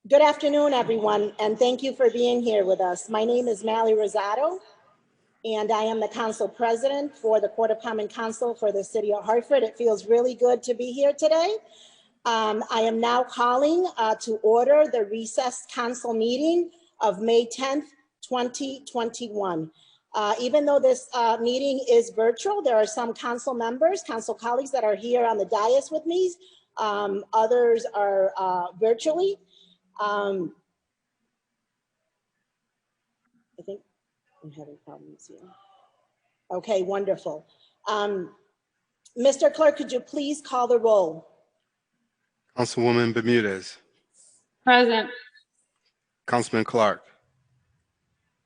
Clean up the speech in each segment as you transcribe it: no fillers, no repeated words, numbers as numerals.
Good afternoon, everyone, and thank you for being here with us. My name is Mally Rosado, and I am the Council President for the Court of Common Council for the City of Hartford. It feels really good to be here today. I am now calling to order the recessed council meeting of May 10th, 2021. Even though this meeting is virtual, there are some council members, council colleagues that are here on the dais with me. Others are virtually. I think I'm having problems here. Okay, wonderful. Mr. Clerk, could you please call the roll? Councilwoman Bermudez. Present. Councilman Clark.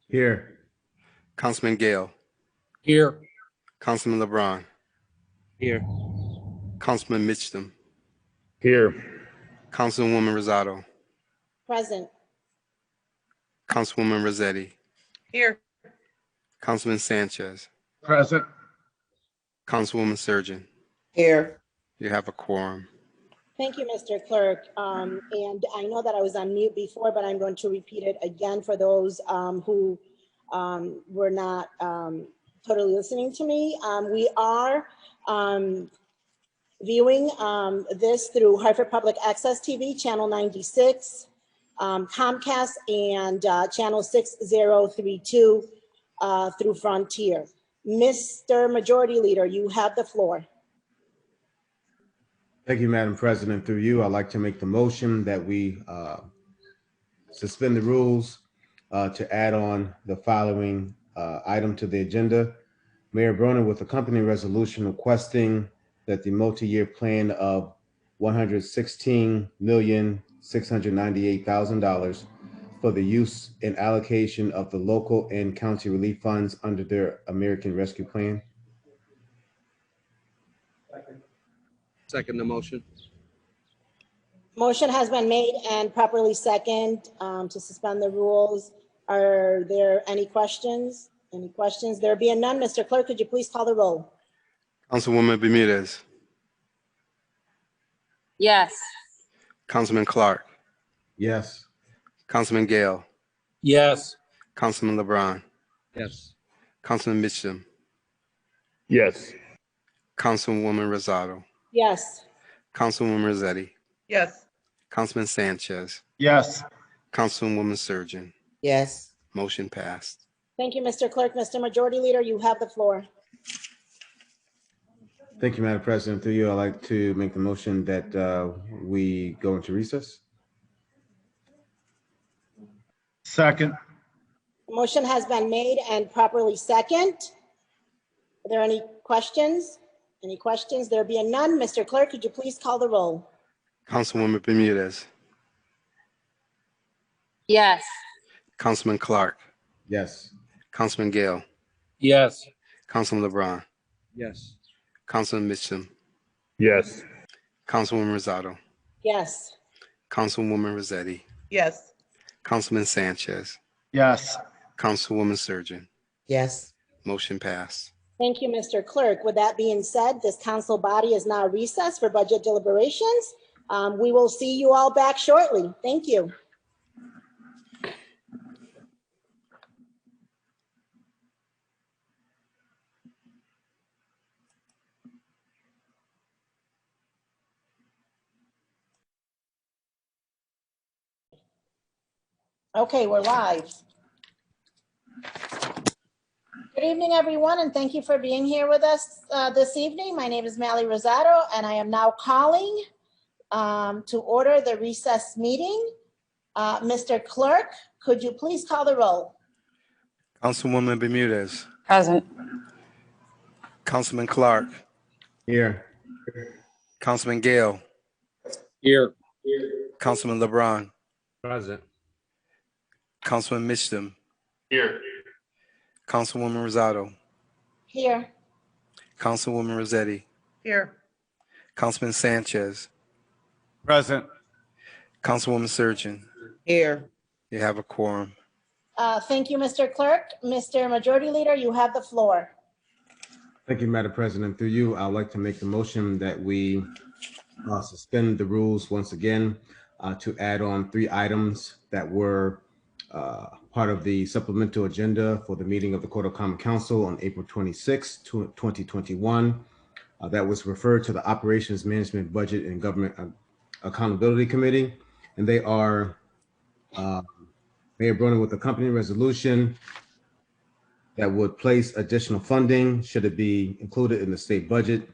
Here. Councilman Gale. Here. Councilman LeBron. Here. Councilman Mitchum. Here. Councilwoman Rosado. Present. Councilwoman Rossetti. Here. Councilman Sanchez. Present. Councilwoman Surgeon. Here. You have a quorum. Thank you, Mr. Clerk. And I know that I was on mute before, but I'm going to repeat it again for those who were not totally listening to me. We are viewing this through Hartford Public Access TV, channel 96, Comcast, and channel 6032 through Frontier. Mr. Majority Leader, you have the floor. Thank you, Madam President. Through you, I'd like to make the motion that we suspend the rules to add on the following item to the agenda. Mayor Broner with accompanying resolution requesting that the multi-year plan of $116,698,000 for the use and allocation of the local and county relief funds under their American Rescue Plan. Second the motion. Motion has been made and properly second to suspend the rules. Are there any questions? Any questions? There being none, Mr. Clerk, could you please call the roll? Councilwoman Bermudez. Yes. Councilman Clark. Yes. Councilman Gale. Yes. Councilman LeBron. Yes. Councilman Mitchum. Yes. Councilwoman Rosado. Yes. Councilwoman Rossetti. Yes. Councilman Sanchez. Yes. Councilwoman Surgeon. Yes. Motion passed. Thank you, Mr. Clerk. Mr. Majority Leader, you have the floor. Thank you, Madam President. Through you, I'd like to make the motion that we go into recess. Second. Motion has been made and properly second. Are there any questions? Any questions? There being none, Mr. Clerk, could you please call the roll? Councilwoman Bermudez. Yes. Councilman Clark. Yes. Councilman Gale. Yes. Councilman LeBron. Yes. Councilman Mitchum. Yes. Councilwoman Rosado. Yes. Councilwoman Rossetti. Yes. Councilman Sanchez. Yes. Councilwoman Surgeon. Yes. Motion passed. Thank you, Mr. Clerk. With that being said, this council body is now recessed for budget deliberations. We will see you all back shortly. Thank you. Okay, we're live. Good evening, everyone, and thank you for being here with us this evening. My name is Mally Rosado, and I am now calling to order the recess meeting. Mr. Clerk, could you please call the roll? Councilwoman Bermudez. Present. Councilman Clark. Here. Councilman Gale. Here. Councilman LeBron. Present. Councilman Mitchum. Here. Councilwoman Rosado. Here. Councilwoman Rossetti. Here. Councilman Sanchez. Present. Councilwoman Surgeon. Here. You have a quorum. Thank you, Mr. Clerk. Mr. Majority Leader, you have the floor. Thank you, Madam President. Through you, I'd like to make the motion that we suspend the rules once again to add on 3 items that were part of the supplemental agenda for the meeting of the Court of Common Council on April 26, 2021. That was referred to the Operations Management Budget and Government Accountability Committee. And they are Mayor Bronin with accompanying resolution that would place additional funding, should it be included in the state budget,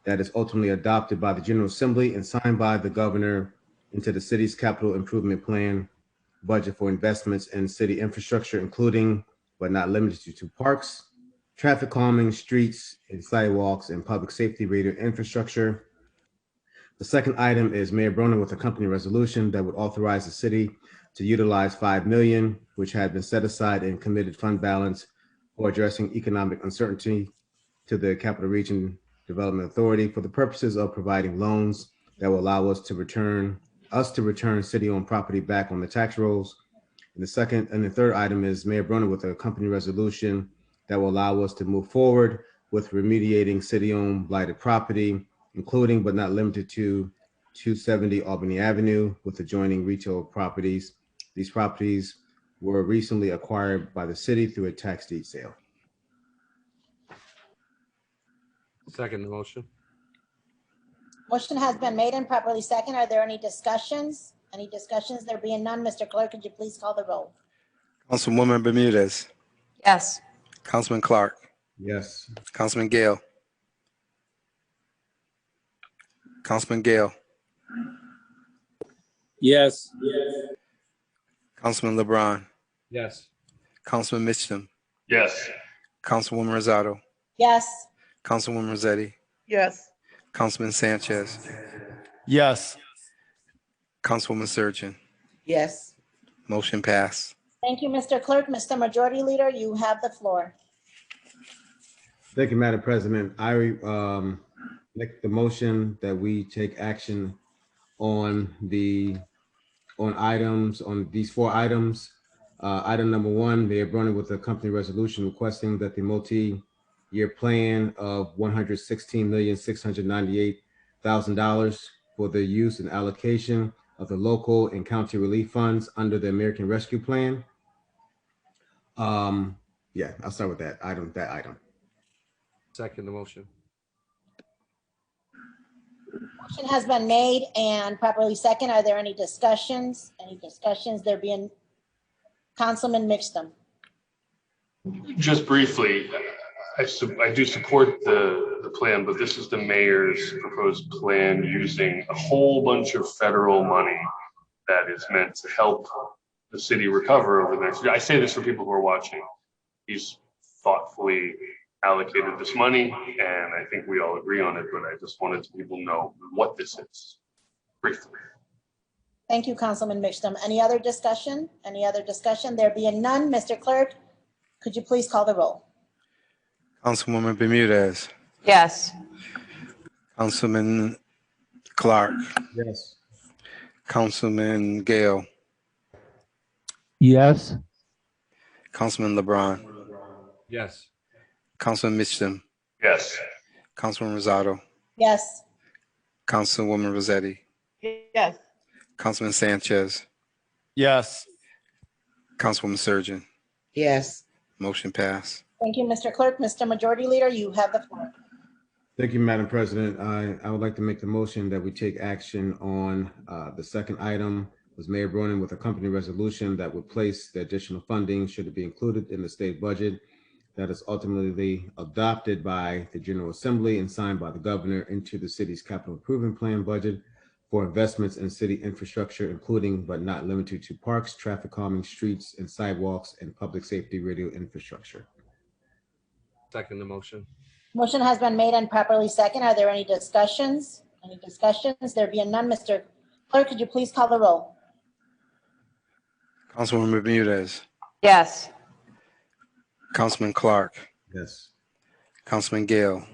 that is ultimately adopted by the General Assembly and signed by the governor into the city's capital improvement plan budget for investments in city infrastructure, including but not limited to parks, traffic calming, streets and sidewalks, and public safety radio infrastructure. The second item is Mayor Bronin with accompanying resolution that would authorize the city to utilize $5 million, which had been set aside in committed fund balance for addressing economic uncertainty to the Capital Region Development Authority for the purposes of providing loans that will allow us to return city-owned property back on the tax rolls. And the third item is Mayor Bronin with a company resolution that will allow us to move forward with remediating city-owned blighted property, including but not limited to 270 Albany Avenue with adjoining retail properties. These properties were recently acquired by the city through a tax deed sale. Second the motion. Motion has been made and properly second. Are there any discussions? Any discussions? There being none, Mr. Clerk, could you please call the roll? Councilwoman Bermudez, Yes. Councilman Clark, Yes. Councilman Gale, Councilman Gale, Yes. Councilman LeBron, Yes. Councilman Mitchum, Yes. Councilwoman Rosado, Yes. Councilwoman Rossetti, Yes. Councilman Sanchez, Yes. Councilwoman Surgeon. Yes. Motion passed. Thank you, Mr. Clerk. Mr. Majority Leader, you have the floor. Thank you, Madam President. I make the motion that we take action on these 4 items. Item number 1, Mayor Bronin with a company resolution requesting that the multi-year plan of $116,698,000 for the use and allocation of the local and county relief funds under the American Rescue Plan. Yeah, I'll start with that item. Second the motion. Motion has been made and properly second. Are there any discussions? Any discussions? There being Councilman Mitchum. Just briefly, I do support the plan, but this is the mayor's proposed plan using a whole bunch of federal money that is meant to help the city recover over the next year. I say this for people who are watching. He's thoughtfully allocated this money, and I think we all agree on it, but I just wanted people to know what this is, briefly. Thank you, Councilman Mitchum. Any other discussion? Any other discussion? There being none, Mr. Clerk, could you please call the roll? Councilwoman Bermudez, Yes. Councilman Clark, Yes. Councilman Gale, Yes. Councilman LeBron, Yes. Councilman Mitchum, Yes. Councilman Rosado, Yes. Councilwoman Rossetti, Yes. Councilman Sanchez, Yes. Councilwoman Surgeon. Yes. Motion passed. Thank you, Mr. Clerk. Mr. Majority Leader, you have the floor. Thank you, Madam President. I would like to make the motion that we take action on the second item was Mayor Bronin with a company resolution that would place the additional funding, should it be included in the state budget, that is ultimately adopted by the General Assembly and signed by the governor into the city's capital improvement plan budget for investments in city infrastructure, including but not limited to parks, traffic calming, streets and sidewalks, and public safety radio infrastructure. Second the motion. Motion has been made and properly second. Are there any discussions? Any discussions? There being none, Mr. Clerk, could you please call the roll? Councilwoman Bermudez, Yes. Councilman Clark, Yes. Councilman Gale,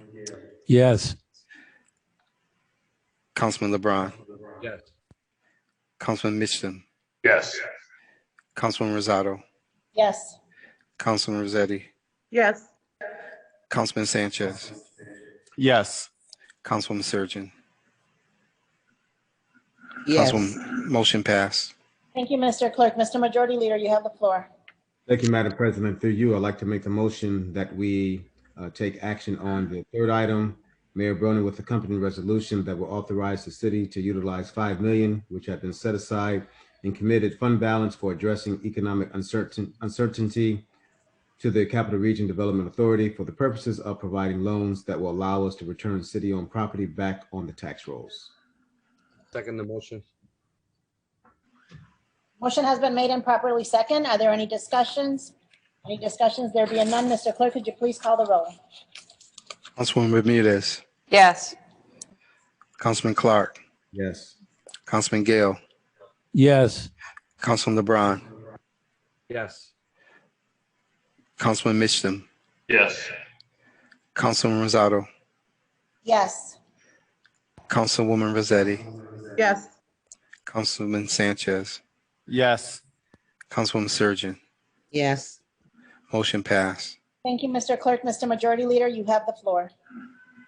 Yes. Councilman LeBron, Yes. Councilman Mitchum, Yes. Councilman Rosado, Yes. Councilman Rossetti, Yes. Councilman Sanchez, Yes. Councilwoman Surgeon, Yes. Councilwoman Motion passed. Thank you, Mr. Clerk. Mr. Majority Leader, you have the floor. Thank you, Madam President. Through you, I'd like to make the motion that we take action on the third item, Mayor Bronin, with the company resolution that will authorize the city to utilize $5 million, which have been set aside in committed fund balance for addressing economic uncertainty to the Capital Region Development Authority for the purposes of providing loans that will allow us to return city-owned property back on the tax rolls. Second the motion. Motion has been made and properly second. Are there any discussions? Any discussions? There being none, Mr. Clerk, could you please call the roll? Councilwoman Bermudez, Yes. Councilman Clark, Yes. Councilman Gale, Yes. Councilman LeBron, Yes. Councilman Mitchum, Yes. Councilman Rosado, Yes. Councilwoman Rossetti, Yes. Councilman Sanchez, Yes. Councilwoman Surgeon. Yes. Motion passed. Thank you, Mr. Clerk. Mr. Majority Leader, you have the floor.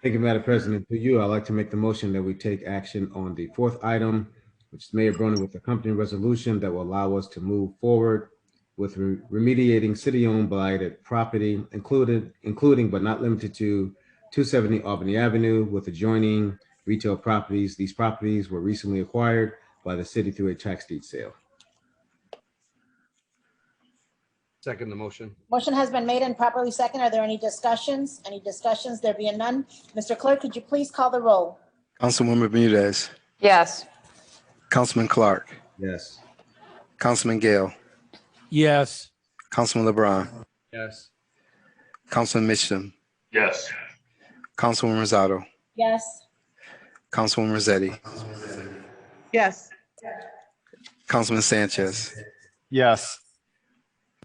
Thank you, Madam President. To you, I'd like to make the motion that we take action on the fourth item, which is Mayor Bronin with the company resolution that will allow us to move forward with remediating city-owned blighted property, including but not limited to 270 Albany Avenue with adjoining retail properties. These properties were recently acquired by the city through a tax deed sale. Second the motion. Motion has been made and properly second. Are there any discussions? Any discussions? There being none, Mr. Clerk, could you please call the roll? Councilwoman Bermudez, Yes. Councilman Clark, Yes. Councilman Gale, Yes. Councilman LeBron, Yes. Councilman Mitchum, Yes. Councilwoman Rosado, Yes. Councilwoman Rossetti, Yes. Councilman Sanchez, Yes.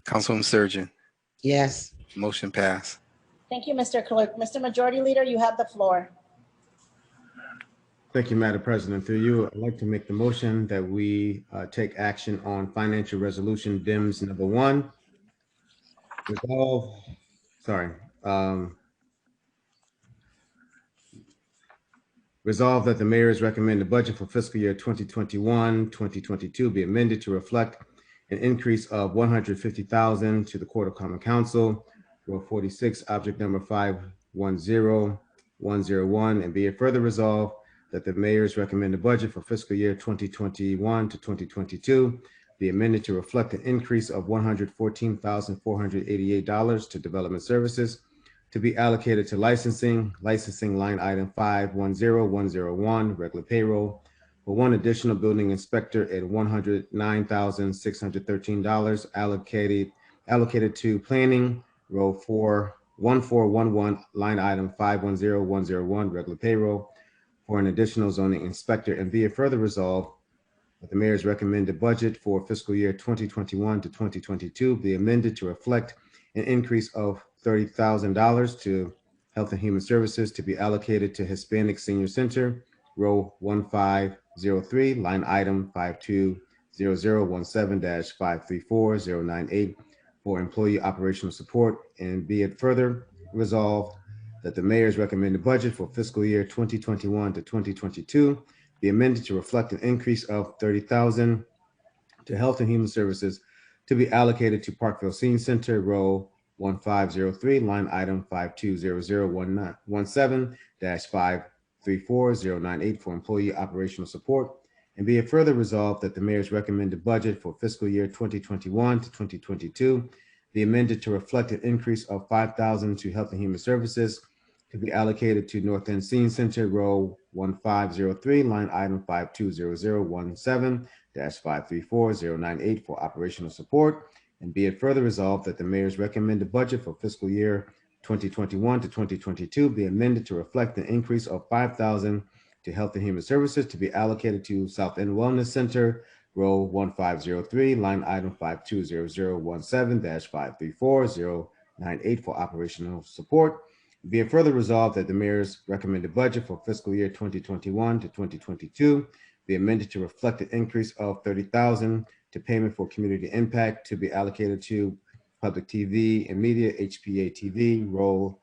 Councilwoman Surgeon. Yes. Motion passed. Thank you, Mr. Clerk. Mr. Majority Leader, you have the floor. Thank you, Madam President. Through you, I'd like to make the motion that we take action on financial resolution DIMS number 1. Resolve that the mayor's recommended budget for fiscal year 2021-2022 be amended to reflect an increase of $150,000 to the Court of Common Council, Row 46, object number 510101, and be it further resolved that the mayor's recommended budget for fiscal year 2021 to 2022 be amended to reflect an increase of $114,488 to development services to be allocated to licensing line item 510101, regular payroll, for one additional building inspector at $109,613 allocated to planning, row 1411, line item 510101, regular payroll, for an additional zoning inspector, and be it further resolved that the mayor's recommended budget for fiscal year 2021 to 2022 be amended to reflect an increase of $30,000 to Health and Human Services to be allocated to Hispanic Senior Center, row 1503, line item 520017-534098 for employee operational support, and be it further resolved that the mayor's recommended budget for fiscal year 2021 to 2022 be amended to reflect an increase of $30,000 to Health and Human Services to be allocated to Parkville Senior Center, row 1503, line item 520017-534098 for employee operational support, and be it further resolved that the mayor's recommended budget for fiscal year 2021 to 2022 be amended to reflect an increase of $5,000 to Health and Human Services to be allocated to North End Senior Center, row 1503, line item 520017-534098 for operational support, and be it further resolved that the mayor's recommended budget for fiscal year 2021 to 2022 be amended to reflect an increase of $5,000 to Health and Human Services to be allocated to South End Wellness Center, row 1503, line item 520017-534098 for operational support. Be it further resolved that the mayor's recommended budget for fiscal year 2021 to 2022 be amended to reflect an increase of $30,000 to payment for community impact to be allocated to public TV and media, HPA-TV, roll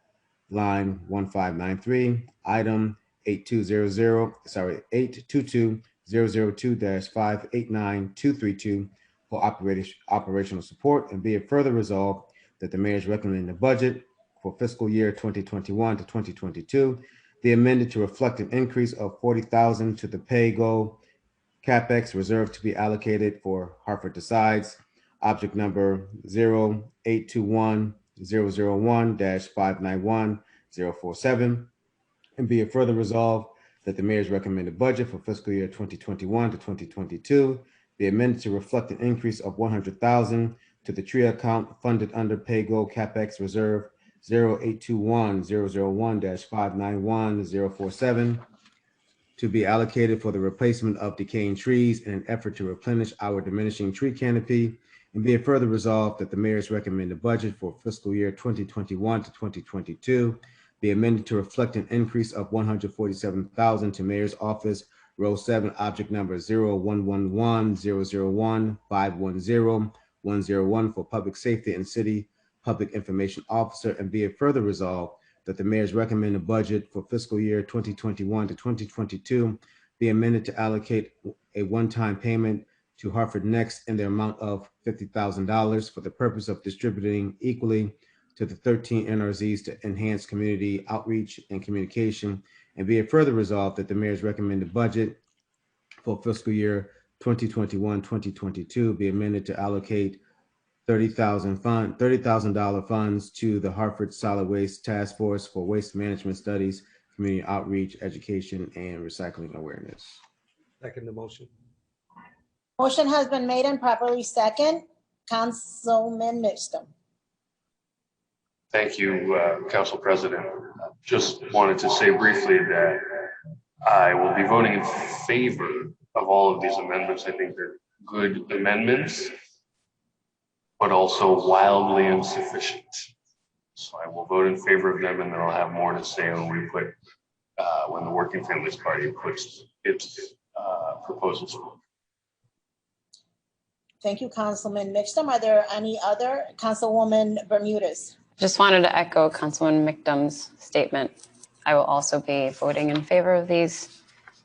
line 1593, item 8222 002-589-232 for operational support. And be it further resolved that the mayor is recommending the budget for fiscal year 2021 to 2022 be amended to reflect an increase of $40,000 to the pay-go CapEx reserved to be allocated for Hartford Decides, object number 0821001-591-047. And be it further resolved that the mayor's recommended budget for fiscal year 2021 to 2022 be amended to reflect an increase of $100,000 to the TRIA account funded under pay-go CapEx reserve 0821001-591-047 to be allocated for the replacement of decaying trees in an effort to replenish our diminishing tree canopy. And be it further resolved that the mayor's recommended budget for fiscal year 2021 to 2022 be amended to reflect an increase of $147,000 to mayor's office, row 7, object number 0111001-510-101 for public safety and city public information officer. And be it further resolved that the mayor's recommended budget for fiscal year 2021 to 2022 be amended to allocate a one-time payment to Hartford Next in the amount of $50,000 for the purpose of distributing equally to the 13 NRZs to enhance community outreach and communication. And be it further resolved that the mayor's recommended budget for fiscal year 2021-2022 be amended to allocate $30,000 funds to the Hartford Solid Waste Task Force for Waste Management Studies, Community Outreach, Education, and Recycling Awareness. Second the motion. Motion has been made and properly second. Councilman Mixtum. Thank you, Council President. Just wanted to say briefly that I will be voting in favor of all of these amendments. I think they're good amendments, but also wildly insufficient. So I will vote in favor of them, and then I'll have more to say when we put, when the Working Families Party puts its proposals forward. Thank you, Councilman Mixtum. Are there any other? Councilwoman Bermudez. Just wanted to echo Councilman McDumb's statement. I will also be voting in favor of these,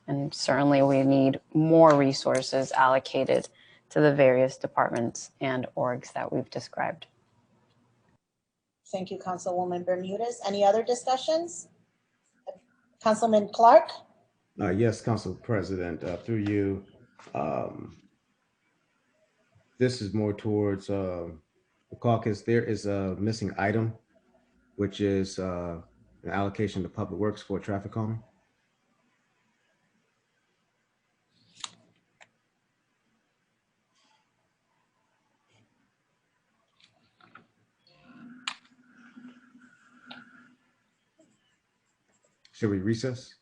and certainly we need more resources allocated to the various departments and orgs that we've described. Thank you, Councilwoman Bermudez. Any other discussions? Councilman Clark? Yes, Council President, through you. This is more towards the caucus. There is a missing item, which is an allocation to Public Works for traffic calming. Should we recess?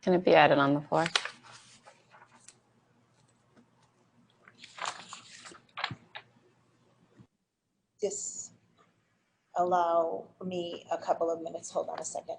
Can it be added on the floor? Just allow me a couple of minutes. Hold on a second.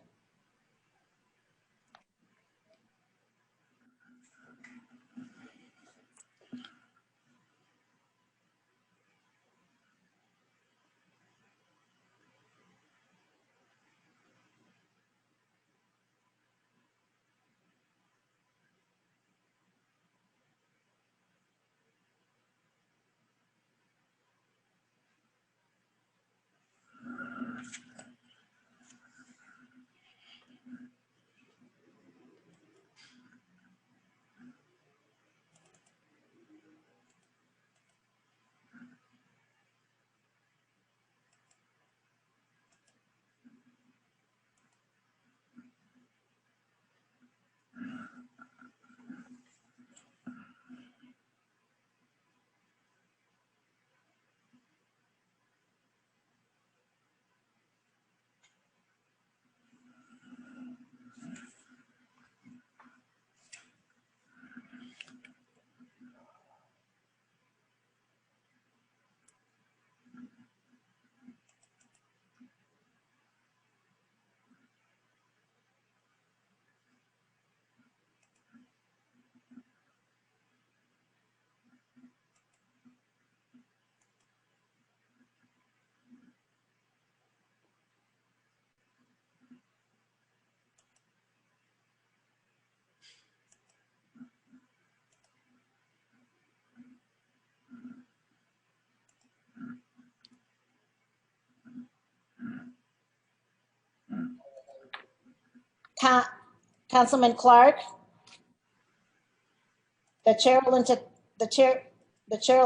Councilman Clark. The chair will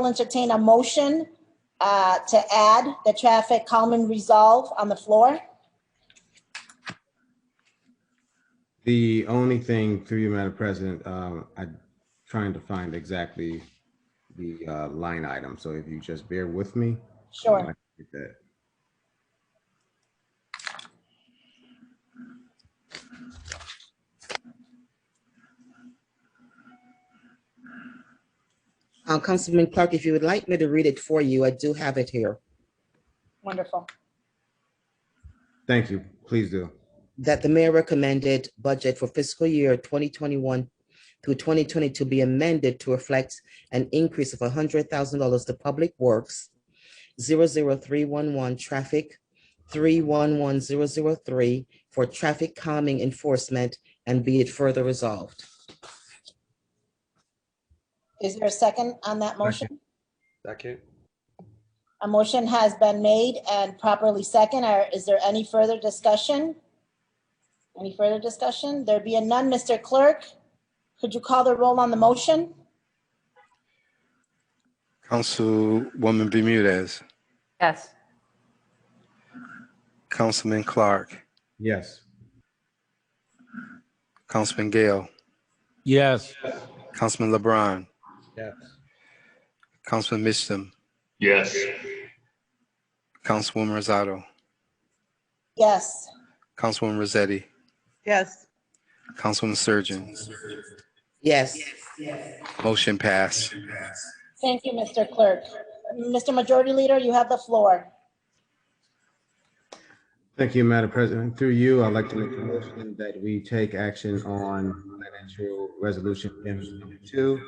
entertain a motion to add the traffic calming resolve on the floor. The only thing, through you, Madam President, I'm trying to find exactly the line item. So if you just bear with me. Sure. I can get that. Councilman Clark, if you would like me to read it for you, I do have it here. Wonderful. Thank you. Please do. That the mayor recommended budget for fiscal year 2021 through 2022 be amended to reflect an increase of $100,000 to Public Works, 00311 Traffic, 311003 for traffic calming enforcement, and be it further resolved. Is there a second on that motion? Second. A motion has been made and properly second. Is there any further discussion? Any further discussion? There being none, Mr. Clerk, could you call the roll on the motion? Councilwoman Bermudez, Yes. Councilman Clark, Yes. Councilman Gale, Yes. Councilman LeBron, Yes. Councilman Mitchum, Yes. Councilwoman Rosado, Yes. Councilwoman Rossetti, Yes. Councilwoman Surgeon. Yes. Motion passed. Thank you, Mr. Clerk. Mr. Majority Leader, you have the floor. Thank you, Madam President. Through you, I'd like to make a motion that we take action on financial resolution M2.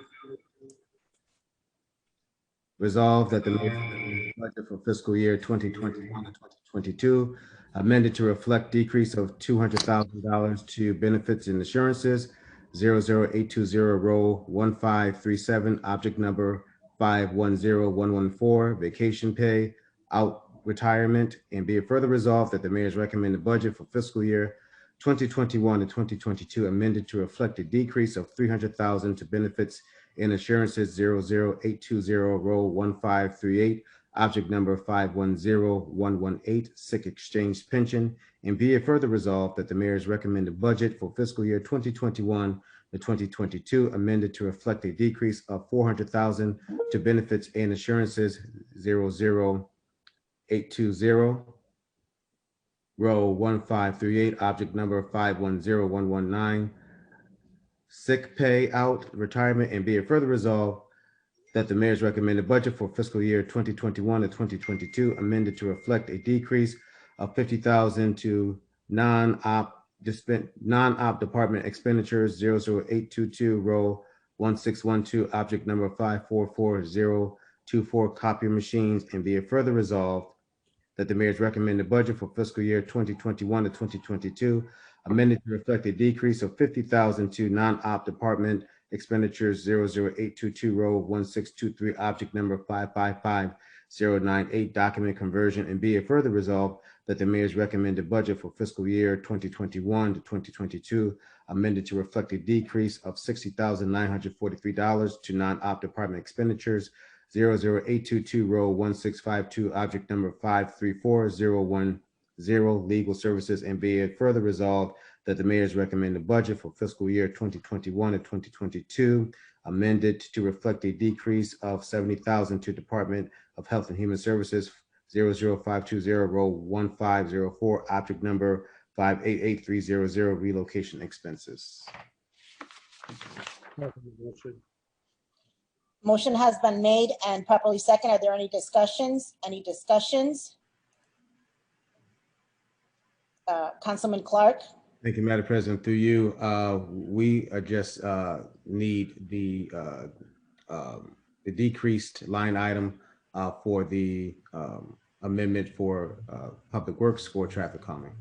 Resolve that the budget for fiscal year 2021 to 2022 amended to reflect decrease of $200,000 to benefits and insurances, 00820 row 1537, object number 510114, vacation pay, out retirement, and be it further resolved that the mayor's recommended budget for fiscal year 2021 to 2022 amended to reflect a decrease of $300,000 to benefits and insurances, 00820 row 1538, object number 510118, sick exchange pension, and be it further resolved that the mayor's recommended budget for fiscal year 2021 to 2022 amended to reflect a decrease of $400,000 to benefits and insurances, 00820 row 1538, object number 510119, sick pay out retirement, and be it further resolved that the mayor's recommended budget for fiscal year 2021 to 2022 amended to reflect a decrease of $50,000 to non-op department expenditures, 00822 row 1612, object number 544024, copier machines, and be it further resolved that the mayor's recommended budget for fiscal year 2021 to 2022 amended to reflect a decrease of $50,000 to non-op department expenditures, 00822 row 1623, object number 555098, document conversion, and be it further resolved that the mayor's recommended budget for fiscal year 2021 to 2022 amended to reflect a decrease of $60,943 to non-op department expenditures, 00822 row 1652, object number 534010, legal services, and be it further resolved that the mayor's recommended budget for fiscal year 2021 to 2022 amended to reflect a decrease of $70,000 to Department of Health and Human Services, 00520 row 1504, object number 588300, relocation expenses. Motion has been made and properly second. Are there any discussions? Any discussions? Councilman Clark? Thank you, Madam President. Through you, we just need the decreased line item for the amendment for Public Works for traffic calming.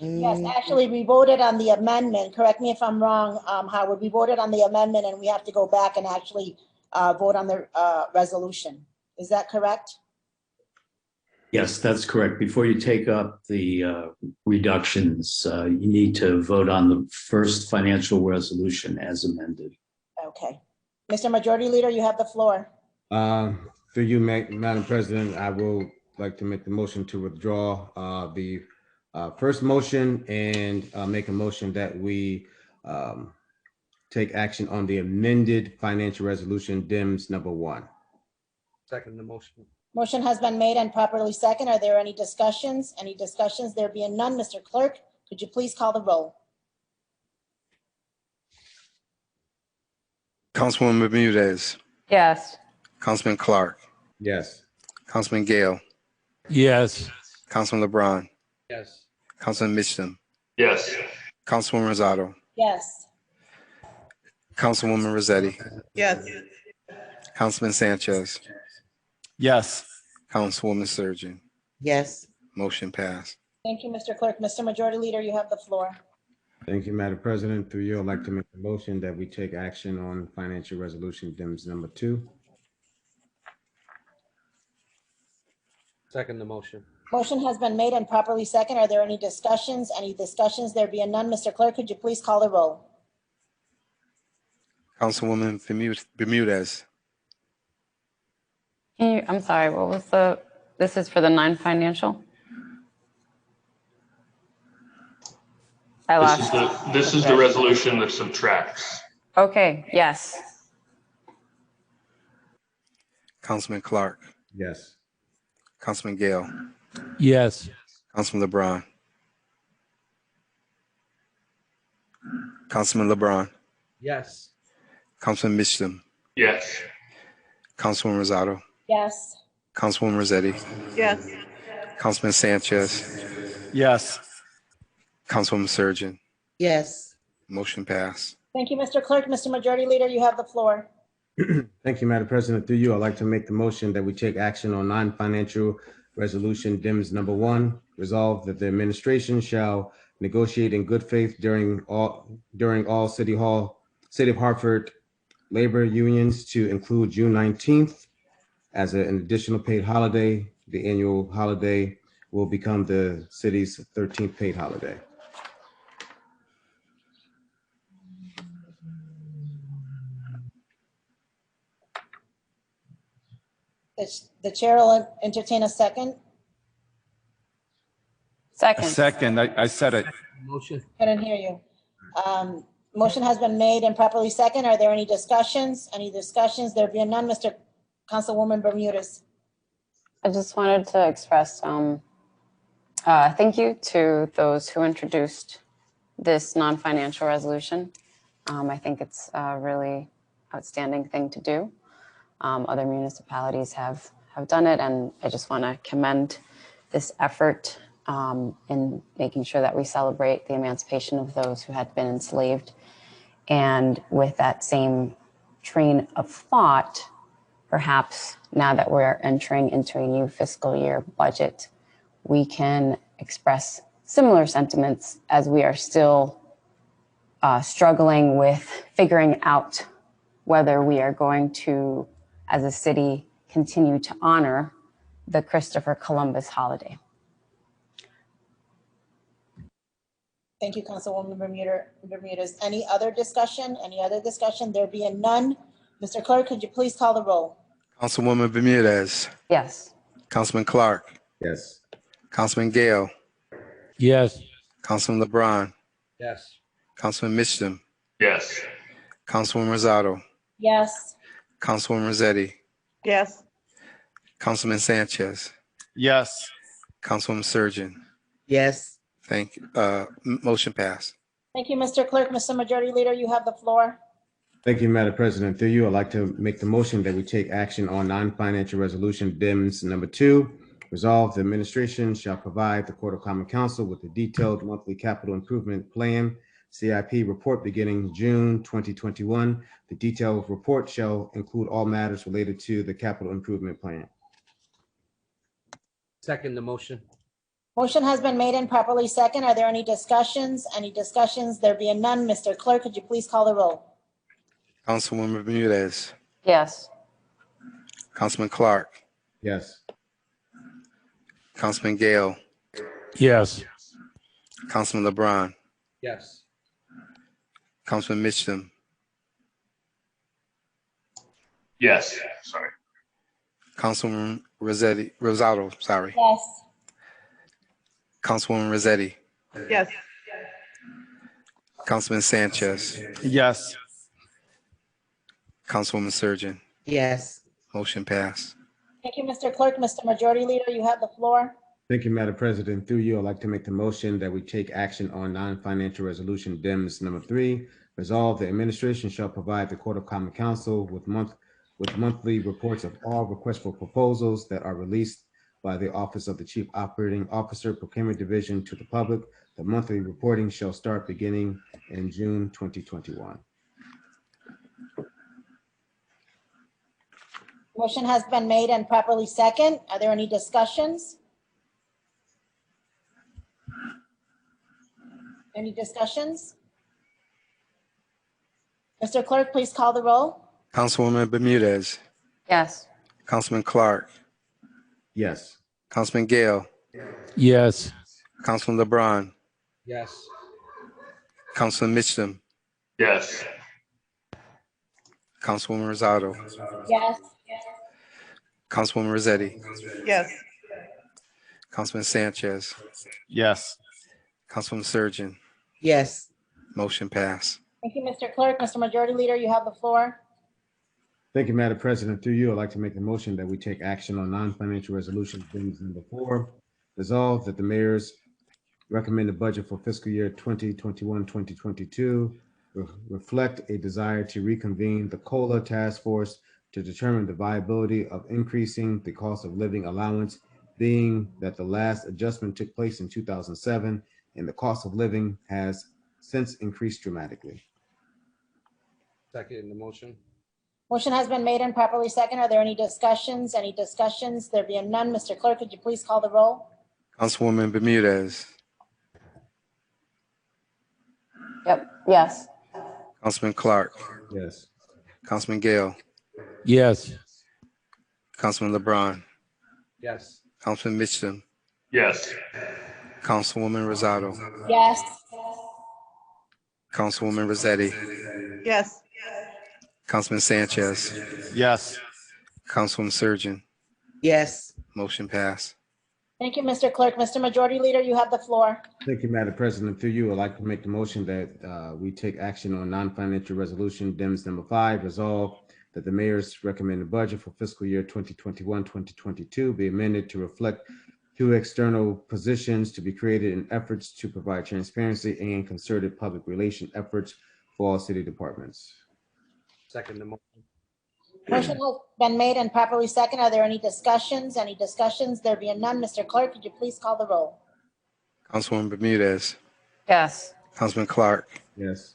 Yes, actually, we voted on the amendment. Correct me if I'm wrong, Howard. We voted on the amendment and we have to go back and actually vote on the resolution. Is that correct? Yes, that's correct. Before you take up the reductions, you need to vote on the first financial resolution as amended. Okay. Mr. Majority Leader, you have the floor. Through you, Madam President, I will like to make the motion to withdraw the first motion and make a motion that we take action on the amended financial resolution DIMS number 1. Second the motion. Motion has been made and properly second. Are there any discussions? Any discussions? There being none, Mr. Clerk, could you please call the roll? Councilwoman Bermudez, Yes. Councilman Clark, Yes. Councilman Gale, Yes. Councilman LeBron, Yes. Councilman Mitchum, Yes. Councilwoman Rosado, Yes. Councilwoman Rossetti, Yes. Councilman Sanchez, Yes. Councilwoman Surgeon. Yes. Motion passed. Thank you, Mr. Clerk. Mr. Majority Leader, you have the floor. Thank you, Madam President. Through you, I'd like to make the motion that we take action on financial resolution DIMS number 2. Second the motion. Motion has been made and properly second. Are there any discussions? Any discussions? There being none, Mr. Clerk, could you please call the roll? Councilwoman Bermudez, I'm sorry, what was this is for the non-financial? I lost. This is the resolution that subtracts. Okay, yes. Councilman Clark, Yes. Councilman Gale, Yes. Councilman LeBron, Councilman LeBron, Yes. Councilman Mitchum, Yes. Councilwoman Rosado, Yes. Councilwoman Rossetti, Yes. Councilman Sanchez, Yes. Councilwoman Surgeon. Yes. Motion passed. Thank you, Mr. Clerk. Mr. Majority Leader, you have the floor. Thank you, Madam President. Through you, I'd like to make the motion that we take action on non-financial resolution DIMS number 1. Resolve that the administration shall negotiate in good faith during all City of Hartford labor unions to include June 19th as an additional paid holiday. The annual holiday will become the city's 13th paid holiday. The chair will entertain a second. Second. Second. I said it. Motion. I didn't hear you. Motion has been made and properly second. Are there any discussions? Any discussions? There being none, Mr. Councilwoman Bermudez. I just wanted to express thank you to those who introduced this non-financial resolution. I think it's a really outstanding thing to do. Other municipalities have done it, and I just want to commend this effort in making sure that we celebrate the emancipation of those who had been enslaved. And with that same train of thought, perhaps now that we're entering into a new fiscal year budget, we can express similar sentiments as we are still struggling with figuring out whether we are going to, as a city, continue to honor the Christopher Columbus holiday. Thank you, Councilwoman Bermudez. Any other discussion? Any other discussion? There being none, Mr. Clerk, could you please call the roll? Councilwoman Bermudez, Yes. Councilman Clark, Yes. Councilman Gale, Yes. Councilman LeBron, Yes. Councilman Mitchum, Yes. Councilwoman Rosado, Yes. Councilwoman Rossetti, Yes. Councilman Sanchez, Yes. Councilwoman Surgeon. Yes. Thank you. Motion passed. Thank you, Mr. Clerk. Mr. Majority Leader, you have the floor. Thank you, Madam President. Through you, I'd like to make the motion that we take action on non-financial resolution DIMS number 2. Resolve the administration shall provide the Court of Common Council with a detailed monthly capital improvement plan CIP report beginning June 2021. The detailed report shall include all matters related to the capital improvement plan. Second the motion. Motion has been made and properly second. Are there any discussions? Any discussions? There being none, Mr. Clerk, could you please call the roll? Councilwoman Bermudez, Yes. Councilman Clark, Yes. Councilman Gale, Yes. Councilman LeBron, Yes. Councilman Mitchum, Yes, sorry. Councilwoman Rosado, sorry. Yes. Councilwoman Rossetti, Yes. Councilman Sanchez, Yes. Councilwoman Surgeon. yes, Motion passed. Thank you, Mr. Clerk. Mr. Majority Leader, you have the floor. Thank you, Madam President. Through you, I'd like to make the motion that we take action on non-financial resolution DIMS number 3. Resolve, the administration shall provide the Court of Common Council with monthly reports of all requests for proposals that are released by the Office of the Chief Operating Officer, Procurement Division to the public. The monthly reporting shall start beginning in June 2021. Motion has been made and properly second. Are there any discussions? Any discussions? Mr. Clerk, please call the roll. Councilwoman Bermudez, Yes. Councilman Clark, Yes. Councilman Gale, Yes. Councilman LeBron, Yes. Councilman Mitchum, Yes. Councilwoman Rosado, Yes. Councilwoman Rossetti, Yes. Councilman Sanchez, Yes. Councilwoman Surgeon. yes, Motion passed. Thank you, Mr. Clerk. Mr. Majority Leader, you have the floor. Thank you, Madam President. Through you, I'd like to make the motion that we take action on non-financial resolution DIMS number 4. Resolve that the mayor's recommended budget for fiscal year 2021-2022 reflect a desire to reconvene the COLA task force to determine the viability of increasing the cost of living allowance, being that the last adjustment took place in 2007 and the cost of living has since increased dramatically. Second the motion. Motion has been made and properly second. Are there any discussions? Any discussions? There being none, Mr. Clerk, could you please call the roll? Councilwoman Bermudez, Yep. Yes. Councilman Clark, Yes. Councilman Gale, Yes. Councilman LeBron, Yes. Councilman Mitchum, Yes. Councilwoman Rosado, Yes. Councilwoman Rossetti, Yes. Councilman Sanchez, Yes. Councilwoman Surgeon. yes, Motion passed. Thank you, Mr. Clerk. Mr. Majority Leader, you have the floor. Thank you, Madam President. Through you, I'd like to make the motion that we take action on non-financial resolution DIMS number 5. Resolve that the mayor's recommended budget for fiscal year 2021-2022 be amended to reflect 2 external positions to be created in efforts to provide transparency and concerted public relation efforts for all city departments. Second the motion. Motion has been made and properly second. Are there any discussions? Any discussions? There being none, Mr. Clerk, could you please call the roll? Councilwoman Bermudez, Yes. Councilman Clark, Yes.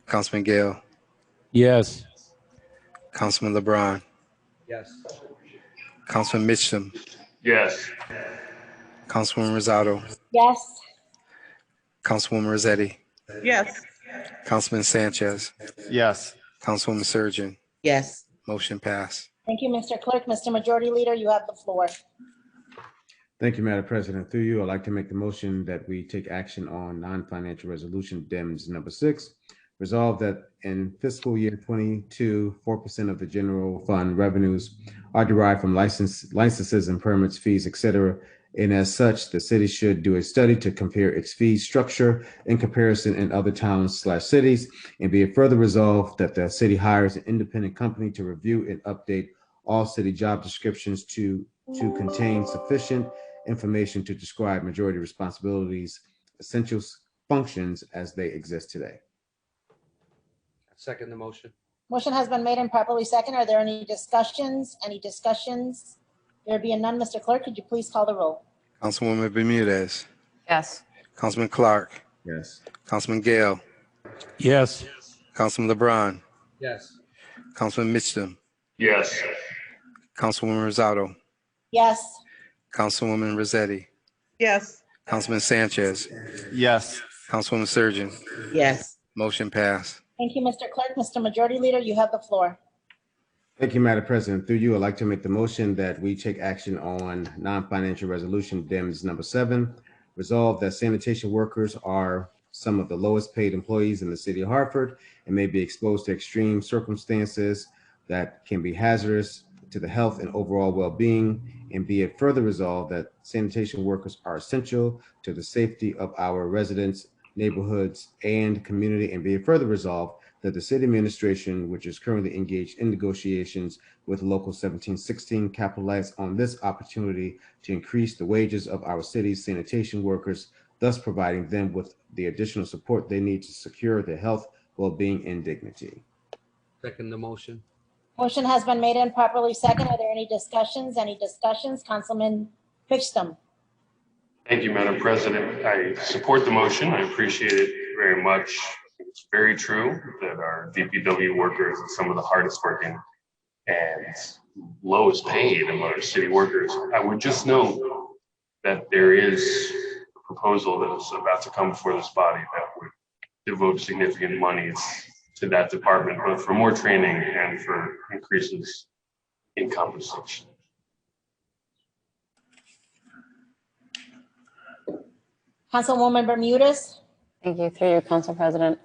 Councilman Gale, Yes. Councilman LeBron, Yes. Councilman Mitchum, Yes. Councilwoman Rosado, Yes. Councilwoman Rossetti, Yes. Councilman Sanchez, Yes. Councilwoman Surgeon. yes, Motion passed. Thank you, Mr. Clerk. Mr. Majority Leader, you have the floor. Thank you, Madam President. Through you, I'd like to make the motion that we take action on non-financial resolution DIMS number 6. Resolve that in fiscal year 22, 4% of the general fund revenues are derived from licenses and permits, fees, etc. And as such, the city should do a study to compare its fee structure in comparison in other towns/cities, and be it further resolved that the city hires an independent company to review and update all city job descriptions to contain sufficient information to describe majority responsibilities, essential functions as they exist today. Second the motion. Motion has been made and properly second. Are there any discussions? Any discussions? There being none, Mr. Clerk, could you please call the roll? Councilwoman Bermudez, Yes. Councilman Clark, Yes. Councilman Gale, Yes. Councilman LeBron, Yes. Councilman Mitchum, Yes. Councilwoman Rosado, Yes. Councilwoman Rossetti, Yes. Councilman Sanchez, Yes. Councilwoman Surgeon. yes, Motion passed. Thank you, Mr. Clerk. Mr. Majority Leader, you have the floor. Thank you, Madam President. Through you, I'd like to make the motion that we take action on non-financial resolution DIMS number 7. Resolve that sanitation workers are some of the lowest paid employees in the city of Hartford and may be exposed to extreme circumstances that can be hazardous to the health and overall well-being. And be it further resolved that sanitation workers are essential to the safety of our residents, neighborhoods, and community. And be it further resolved that the city administration, which is currently engaged in negotiations with Local 1716, capitalize on this opportunity to increase the wages of our city's sanitation workers, thus providing them with the additional support they need to secure their health, well-being, and dignity. Second the motion. Motion has been made and properly second. Are there any discussions? Any discussions? Councilman Fitchstem. Thank you, Madam President. I support the motion. I appreciate it very much. It's very true that our DPW workers are some of the hardest working and lowest paid among our city workers. I would just note that there is a proposal that is about to come before this body that would devote significant monies to that department, both for more training and for increases in compensation. Councilwoman Bermudez. Thank you. Through you, Council President.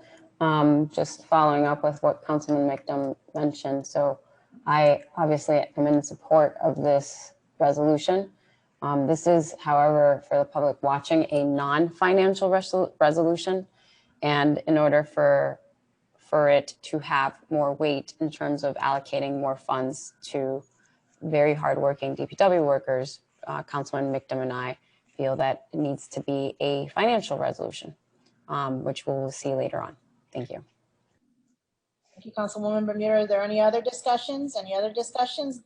Just following up with what Councilman McDum mentioned. So I obviously am in support of this resolution. This is, however, for the public watching, a non-financial resolution. And in order for it to have more weight in terms of allocating more funds to very hardworking DPW workers, Councilman McDum and I feel that it needs to be a financial resolution, which we will see later on. Thank you. Thank you, Councilwoman Bermudez. Are there any other discussions? Any other discussions?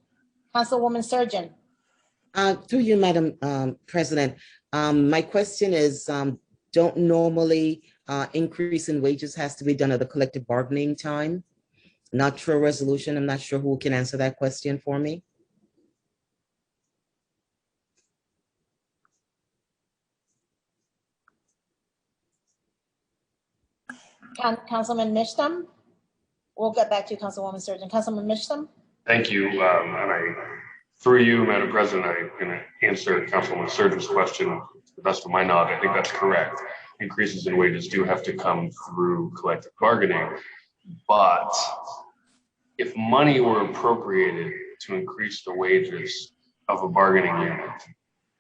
Councilwoman Surgeon. Through you, Madam President. My question is, don't normally increase in wages has to be done at the collective bargaining time? Not through a resolution. I'm not sure who can answer that question for me. Councilman Mishtam. We'll get back to you, Councilwoman Surgeon. Councilman Mishtam. Thank you. Through you, Madam President, I'm going to answer Councilwoman Surgeon's question to the best of my knowledge. I think that's correct. Increases in wages do have to come through collective bargaining. But if money were appropriated to increase the wages of a bargaining unit,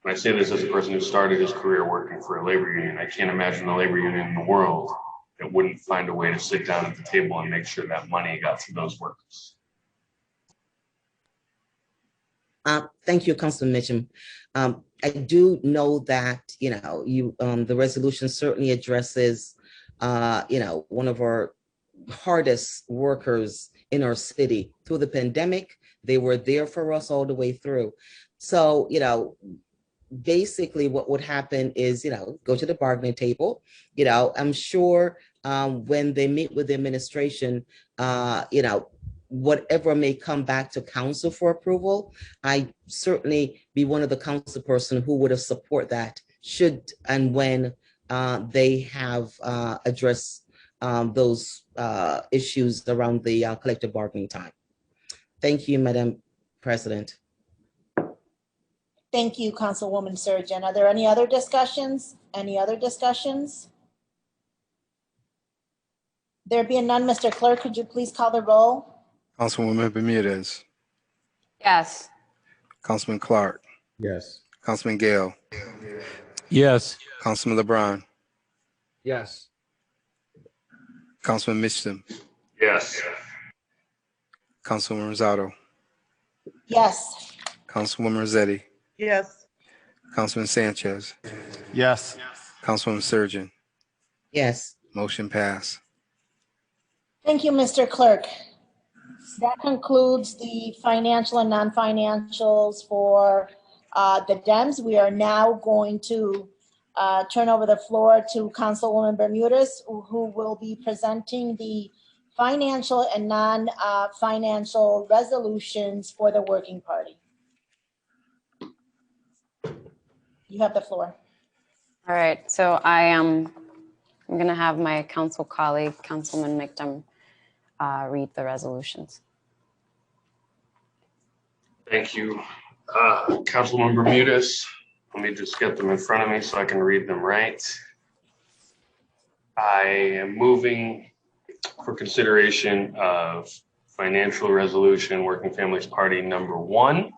and I say this as a person who started his career working for a labor union, I can't imagine a labor union in the world that wouldn't find a way to sit down at the table and make sure that money got to those workers. Thank you, Councilman Mitchum. I do know that, the resolution certainly addresses, one of our hardest workers in our city. Through the pandemic, they were there for us all the way through. So, basically what would happen is, go to the bargaining table. I'm sure when they meet with the administration, whatever may come back to council for approval, I certainly be one of the council person who would have support that should and when they have addressed those issues around the collective bargaining time. Thank you, Madam President. Thank you, Councilwoman Surgeon. Are there any other discussions? Any other discussions? There being none, Mr. Clerk, could you please call the roll? Councilwoman Bermudez, Yes. Councilman Clark, Yes. Councilman Gale, Yes. Councilman LeBron, Yes. Councilman Mitchum, Yes. Councilwoman Rosado, Yes. Councilwoman Rossetti, Yes. Councilman Sanchez, Yes. Councilwoman Surgeon. Yes. Motion passed. Thank you, Mr. Clerk. That concludes the financial and non-financials for the DEMS. We are now going to turn over the floor to Councilwoman Bermudez, who will be presenting the financial and non-financial resolutions for the working party. You have the floor. All right. So I'm going to have my council colleague, Councilman McDum, read the resolutions. Thank you. Councilman Bermudez, let me just get them in front of me so I can read them right. I am moving for consideration of financial resolution, Working Families Party number 1.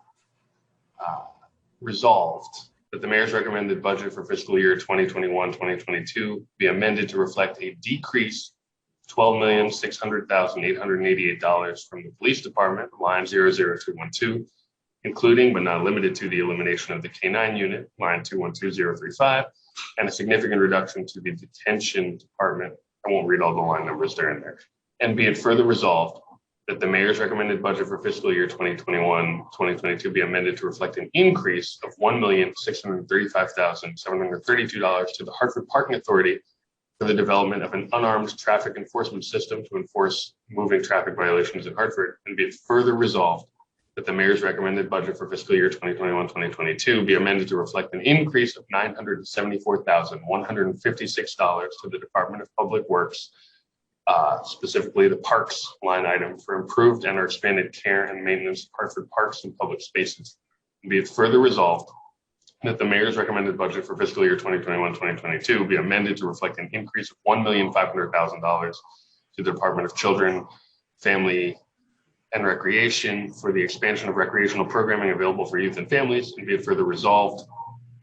Resolved that the mayor's recommended budget for fiscal year 2021-2022 be amended to reflect a decrease of $12,600,888 from the police department, line 00212, including but not limited to the elimination of the K-9 unit, line 212035, and a significant reduction to the detention department. I won't read all the line numbers there in there. And be it further resolved that the mayor's recommended budget for fiscal year 2021-2022 be amended to reflect an increase of $1,635,732 to the Hartford Parking Authority for the development of an unarmed traffic enforcement system to enforce moving traffic violations in Hartford. And be it further resolved that the mayor's recommended budget for fiscal year 2021-2022 be amended to reflect an increase of $974,156 to the Department of Public Works, specifically the parks line item for improved and or expanded care and maintenance of Hartford parks and public spaces. And be it further resolved that the mayor's recommended budget for fiscal year 2021-2022 be amended to reflect an increase of $1,500,000 to the Department of Children, Family, and Recreation for the expansion of recreational programming available for youth and families. And be it further resolved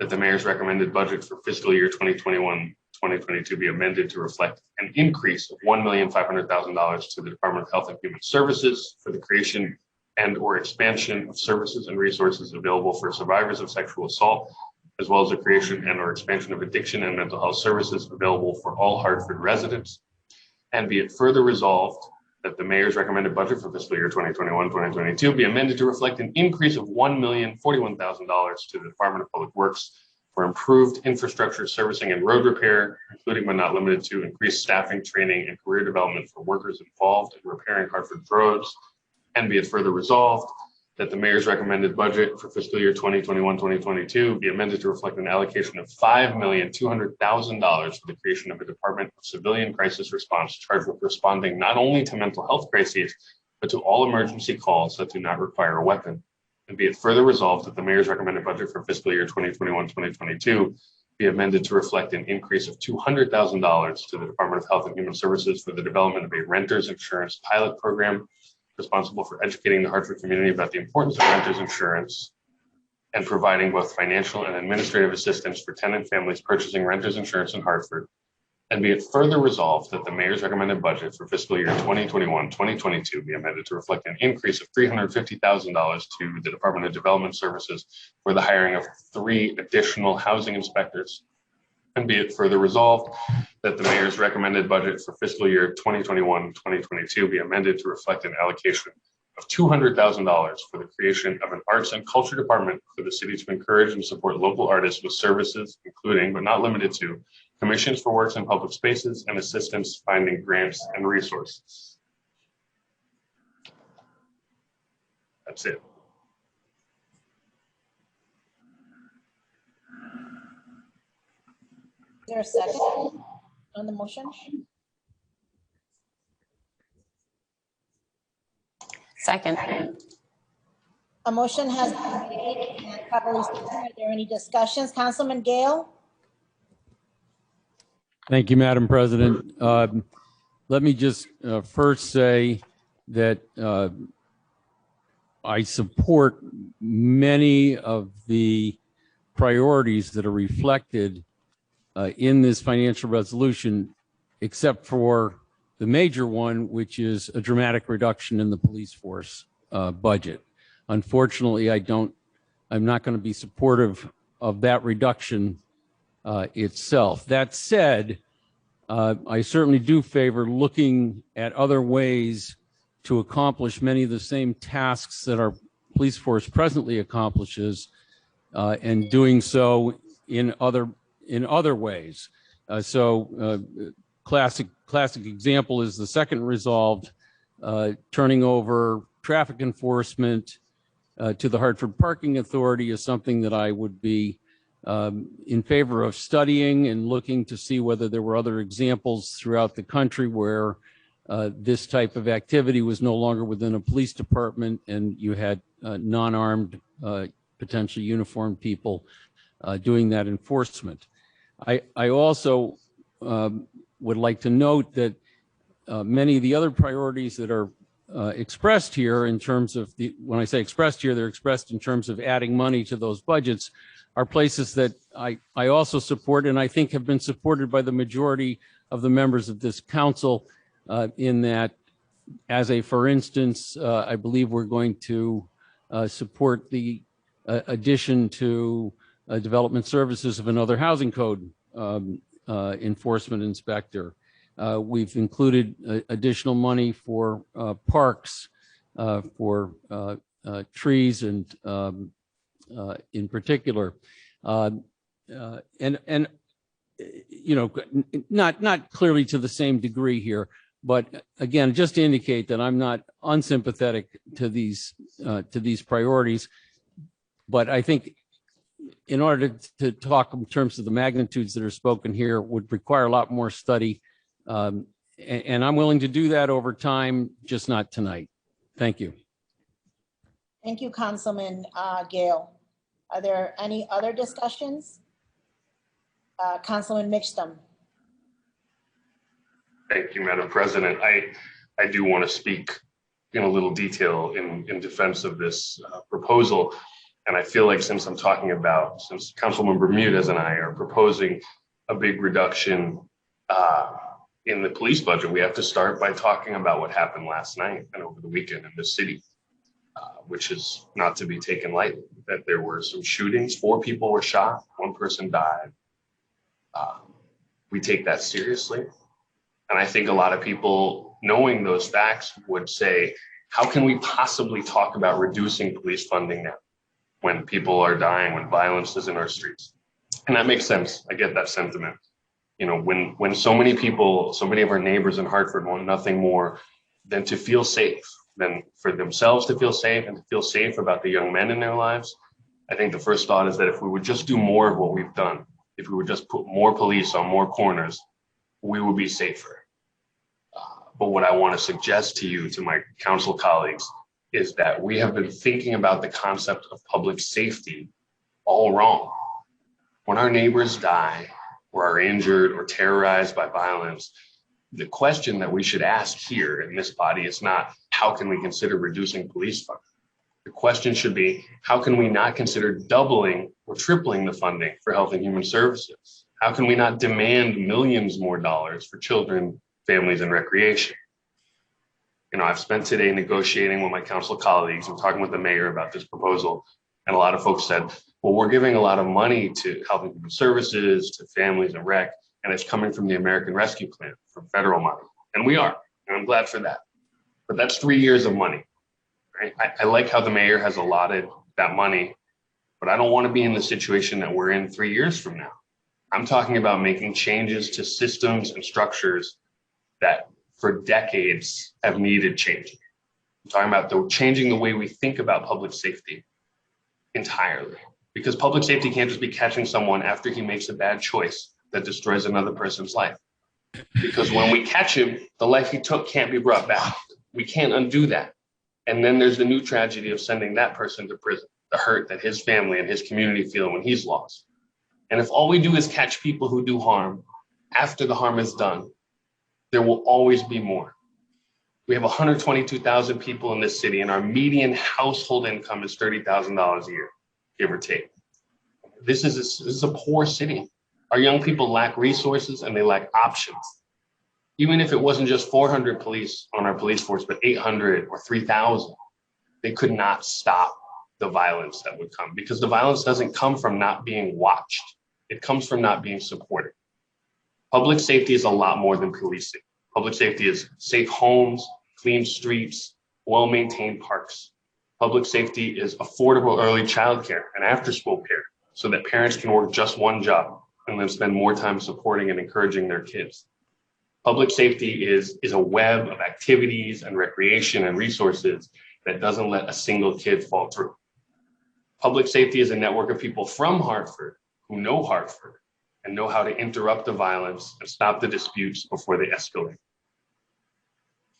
that the mayor's recommended budget for fiscal year 2021-2022 be amended to reflect an increase of $1,500,000 to the Department of Health and Human Services for the creation and or expansion of services and resources available for survivors of sexual assault, as well as the creation and or expansion of addiction and mental health services available for all Hartford residents. And be it further resolved that the mayor's recommended budget for fiscal year 2021-2022 be amended to reflect an increase of $1,041,000 to the Department of Public Works for improved infrastructure servicing and road repair, including but not limited to increased staffing, training, and career development for workers involved in repairing Hartford roads. And be it further resolved that the mayor's recommended budget for fiscal year 2021-2022 be amended to reflect an allocation of $5,200,000 for the creation of a Department of Civilian Crisis Response charged with responding not only to mental health crises, but to all emergency calls that do not require a weapon. And be it further resolved that the mayor's recommended budget for fiscal year 2021-2022 be amended to reflect an increase of $200,000 to the Department of Health and Human Services for the development of a renter's insurance pilot program responsible for educating the Hartford community about the importance of renter's insurance and providing both financial and administrative assistance for tenant families purchasing renter's insurance in Hartford. And be it further resolved that the mayor's recommended budget for fiscal year 2021-2022 be amended to reflect an increase of $350,000 to the Department of Development Services for the hiring of 3 additional housing inspectors. And be it further resolved that the mayor's recommended budget for fiscal year 2021-2022 be amended to reflect an allocation of $200,000 for the creation of an arts and culture department for the city to encourage and support local artists with services, including but not limited to commissions for works in public spaces and assistance finding grants and resources. That's it. Is there a second on the motion? Second. A motion has been made and properly seconded. Are there any discussions? Councilman Gale? Thank you, Madam President. Let me just first say that I support many of the priorities that are reflected in this financial resolution, except for the major one, which is a dramatic reduction in the police force budget. Unfortunately, I'm not going to be supportive of that reduction itself. That said, I certainly do favor looking at other ways to accomplish many of the same tasks that our police force presently accomplishes, and doing so in other ways. Classic example is the second resolved, turning over traffic enforcement to the Hartford Parking Authority is something that I would be in favor of studying and looking to see whether there were other examples throughout the country where this type of activity was no longer within a police department and you had non-armed, potentially uniformed people doing that enforcement. I also would like to note that many of the other priorities that are expressed here in terms of when I say expressed here, they're expressed in terms of adding money to those budgets, are places that I also support and I think have been supported by the majority of the members of this council, in that, for instance, I believe we're going to support the addition to development services of another housing code enforcement inspector. We've included additional money for parks, for trees, and in particular, and not clearly to the same degree here, but again, just to indicate that I'm not unsympathetic to these priorities, but I think in order to talk in terms of the magnitudes that are spoken here would require a lot more study. And I'm willing to do that over time, just not tonight. Thank you. Thank you, Councilman Gale. Are there any other discussions? Councilman Mixtum. Thank you, Madam President. I do want to speak in a little detail in defense of this proposal. And I feel like since Councilman Bermudez and I are proposing a big reduction in the police budget, we have to start by talking about what happened last night and over the weekend in this city, which is not to be taken lightly, that there were some shootings, 4 people were shot, 1 person died. We take that seriously. And I think a lot of people, knowing those facts, would say, how can we possibly talk about reducing police funding now when people are dying, when violence is in our streets? And that makes sense. I get that sentiment. You know, when so many people, so many of our neighbors in Hartford want nothing more than to feel safe, than for themselves to feel safe and to feel safe about the young men in their lives, I think the first thought is that if we would just do more of what we've done, if we would just put more police on more corners, we would be safer. But what I want to suggest to you, to my council colleagues, is that we have been thinking about the concept of public safety all wrong. When our neighbors die or are injured or terrorized by violence, the question that we should ask here in this body is not, how can we consider reducing police funding? The question should be, how can we not consider doubling or tripling the funding for health and human services? How can we not demand millions more dollars for children, families, and recreation? You know, I've spent today negotiating with my council colleagues and talking with the mayor about this proposal. And a lot of folks said, well, we're giving a lot of money to health and human services, to families and rec, and it's coming from the American Rescue Plan, from federal money. And we are, and I'm glad for that. But that's 3 years of money, right? I like how the mayor has allotted that money, but I don't want to be in the situation that we're in 3 years from now. I'm talking about making changes to systems and structures that for decades have needed changing. I'm talking about changing the way we think about public safety entirely. Because public safety can't just be catching someone after he makes a bad choice that destroys another person's life. Because when we catch him, the life he took can't be brought back. We can't undo that. And then there's the new tragedy of sending that person to prison, the hurt that his family and his community feel when he's lost. And if all we do is catch people who do harm after the harm is done, there will always be more. We have 122,000 people in this city, and our median household income is $30,000 a year, give or take. This is a poor city. Our young people lack resources and they lack options. Even if it wasn't just 400 police on our police force, but 800 or 3,000, they could not stop the violence that would come, because the violence doesn't come from not being watched. It comes from not being supported. Public safety is a lot more than policing. Public safety is safe homes, clean streets, well-maintained parks. Public safety is affordable early childcare and after-school care so that parents can work just one job and then spend more time supporting and encouraging their kids. Public safety is a web of activities and recreation and resources that doesn't let a single kid fall through. Public safety is a network of people from Hartford who know Hartford and know how to interrupt the violence and stop the disputes before they escalate.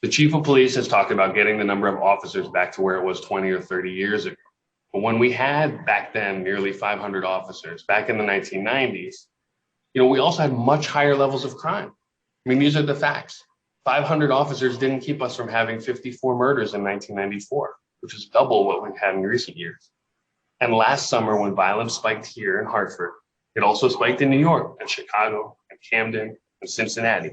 The chief of police has talked about getting the number of officers back to where it was 20 or 30 years ago. But when we had back then nearly 500 officers back in the 1990s, we also had much higher levels of crime. I mean, these are the facts. 500 officers didn't keep us from having 54 murders in 1994, which is double what we've had in recent years. And last summer, when violence spiked here in Hartford, it also spiked in New York and Chicago and Camden and Cincinnati.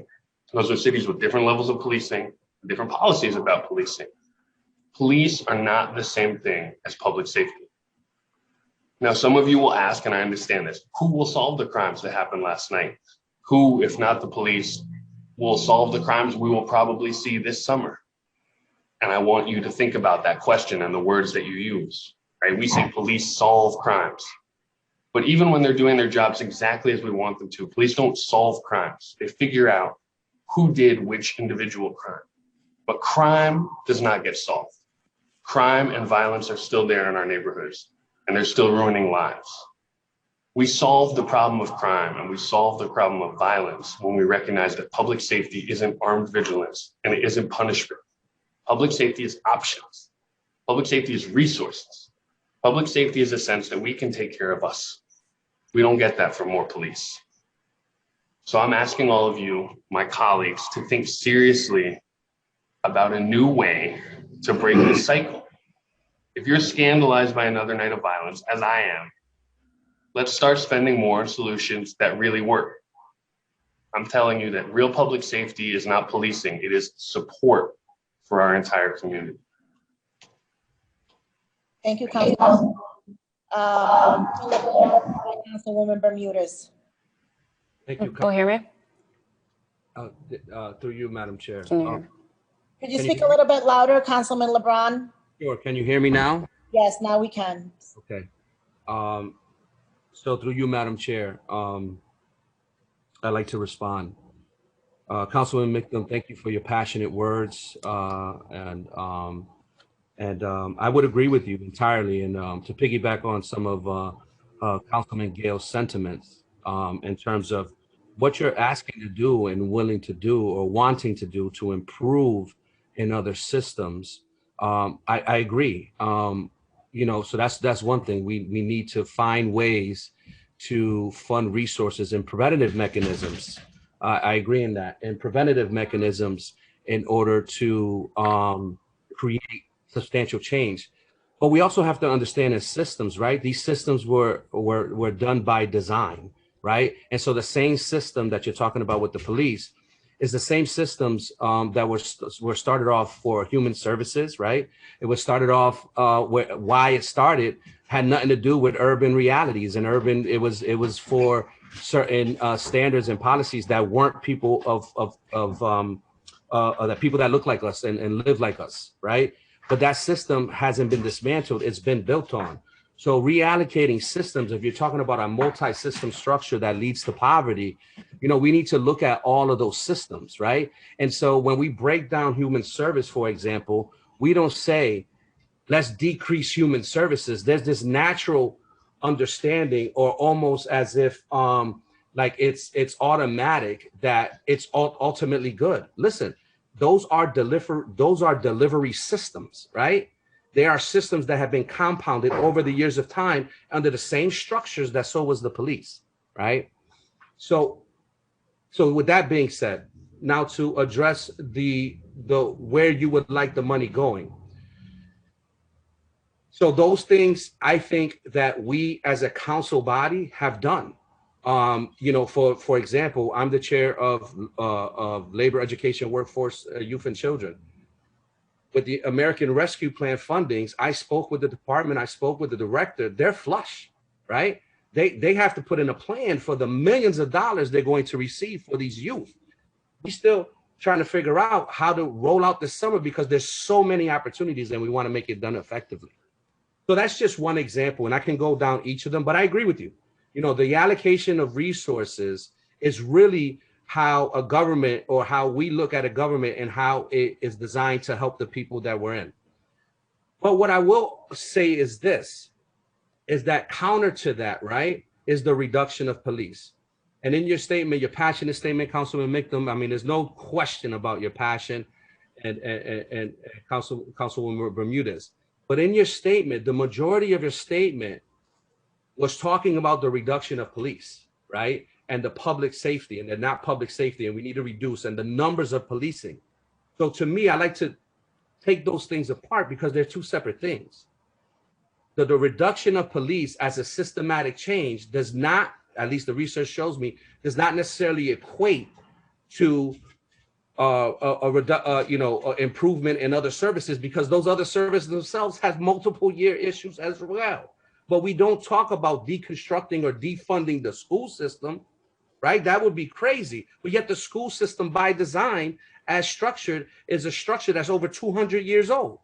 Those are cities with different levels of policing, different policies about policing. Police are not the same thing as public safety. Now, some of you will ask, and I understand this, who will solve the crimes that happened last night? Who, if not the police, will solve the crimes we will probably see this summer? And I want you to think about that question and the words that you use, right? We say police solve crimes. But even when they're doing their jobs exactly as we want them to, police don't solve crimes. They figure out who did which individual crime. But crime does not get solved. Crime and violence are still there in our neighborhoods, and they're still ruining lives. We solve the problem of crime and we solve the problem of violence when we recognize that public safety isn't armed vigilance and it isn't punishment. Public safety is options. Public safety is resources. Public safety is a sense that we can take care of us. We don't get that from more police. So I'm asking all of you, my colleagues, to think seriously about a new way to break this cycle. If you're scandalized by another night of violence, as I am, let's start spending more on solutions that really work. I'm telling you that real public safety is not policing, it is support for our entire community. Thank you, Councilwoman. Councilwoman Bermudez. Thank you. Oh, hear me? Through you, Madam Chair. Can you hear me? Could you speak a little bit louder, Councilman LeBron? Sure. Can you hear me now? Yes, now we can. Okay. So through you, Madam Chair, I'd like to respond. Councilman Mickham, thank you for your passionate words. And I would agree with you entirely. And to piggyback on some of Councilman Gale's sentiments in terms of what you're asking to do and willing to do or wanting to do to improve in other systems, I agree. So that's one thing. We need to find ways to fund resources and preventative mechanisms. I agree in that, and preventative mechanisms in order to create substantial change. But we also have to understand as systems, right? These systems were done by design, right? And so the same system that you're talking about with the police is the same systems that were started off for human services, right? It was started off why it started had nothing to do with urban realities and urban. It was for certain standards and policies that weren't people that people that look like us and live like us, right? But that system hasn't been dismantled. It's been built on. So reallocating systems, if you're talking about a multi-system structure that leads to poverty, we need to look at all of those systems, right? And so when we break down human service, for example, we don't say, let's decrease human services. There's this natural understanding, or almost as if like it's automatic that it's ultimately good. Listen, those are delivery systems, right? They are systems that have been compounded over the years of time under the same structures that so was the police, right? So with that being said, now to address the where you would like the money going. So those things I think that we as a council body have done. For example, I'm the chair of Labor, Education, Workforce, Youth and Children. With the American Rescue Plan fundings, I spoke with the department, I spoke with the director, they're flush, right? They have to put in a plan for the millions of dollars they're going to receive for these youth. We're still trying to figure out how to roll out this summer because there's so many opportunities and we want to make it done effectively. So that's just one example, and I can go down each of them, but I agree with you. The allocation of resources is really how a government, or how we look at a government and how it is designed to help the people that we're in. But what I will say is this, is that counter to that, right, is the reduction of police. And in your statement, your passionate statement, Councilman Mickham, I mean, there's no question about your passion and Councilwoman Bermudez. But in your statement, the majority of your statement was talking about the reduction of police, right? And the public safety, and they're not public safety, and we need to reduce, and the numbers of policing. So to me, I like to take those things apart because they're two separate things. The reduction of police as a systematic change does not, at least the research shows me, does not necessarily equate to improvement in other services, because those other services themselves have multiple year issues as well. But we don't talk about deconstructing or defunding the school system, right? That would be crazy. But yet the school system by design as structured is a structure that's over 200 years old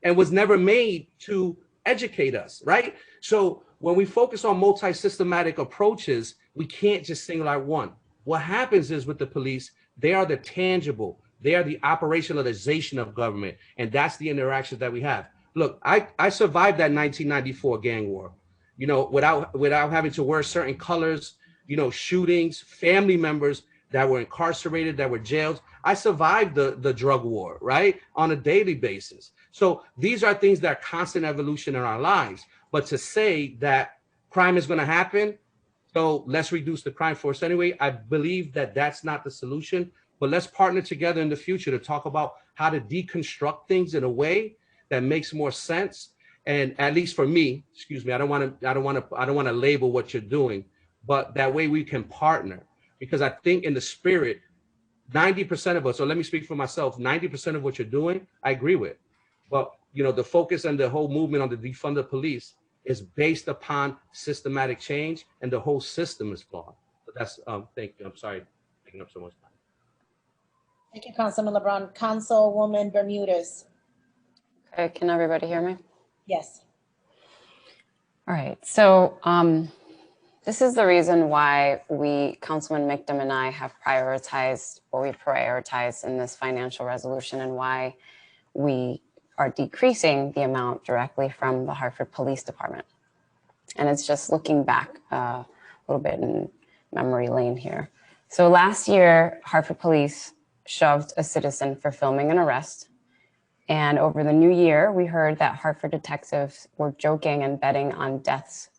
and was never made to educate us, right? So when we focus on multi-systematic approaches, we can't just single out one. What happens is with the police, they are the tangible, they are the operationalization of government. And that's the interactions that we have. Look, I survived that 1994 gang war, without having to wear certain colors, shootings, family members that were incarcerated, that were jailed. I survived the drug war, right? On a daily basis. So these are things that are constant evolution in our lives. But to say that crime is going to happen, so let's reduce the crime force anyway, I believe that that's not the solution. But let's partner together in the future to talk about how to deconstruct things in a way that makes more sense. And at least for me, I don't want to label what you're doing, but that way we can partner. Because I think in the spirit, 90% of us, or let me speak for myself, 90% of what you're doing, I agree with. But the focus and the whole movement on the defund the police is based upon systematic change, and the whole system is flawed. So that's thank you. I'm sorry taking up so much time. Thank you, Councilman LeBron. Councilwoman Bermudez. Okay, can everybody hear me? Yes. All right, so this is the reason why Councilman Michtam and I have prioritized what we prioritize in this financial resolution, and why we are decreasing the amount directly from the Hartford Police Department. And it's just looking back a little bit in memory lane here. So last year, Hartford Police shoved a citizen for filming an arrest. And over the new year, we heard that Hartford detectives were joking and betting on deaths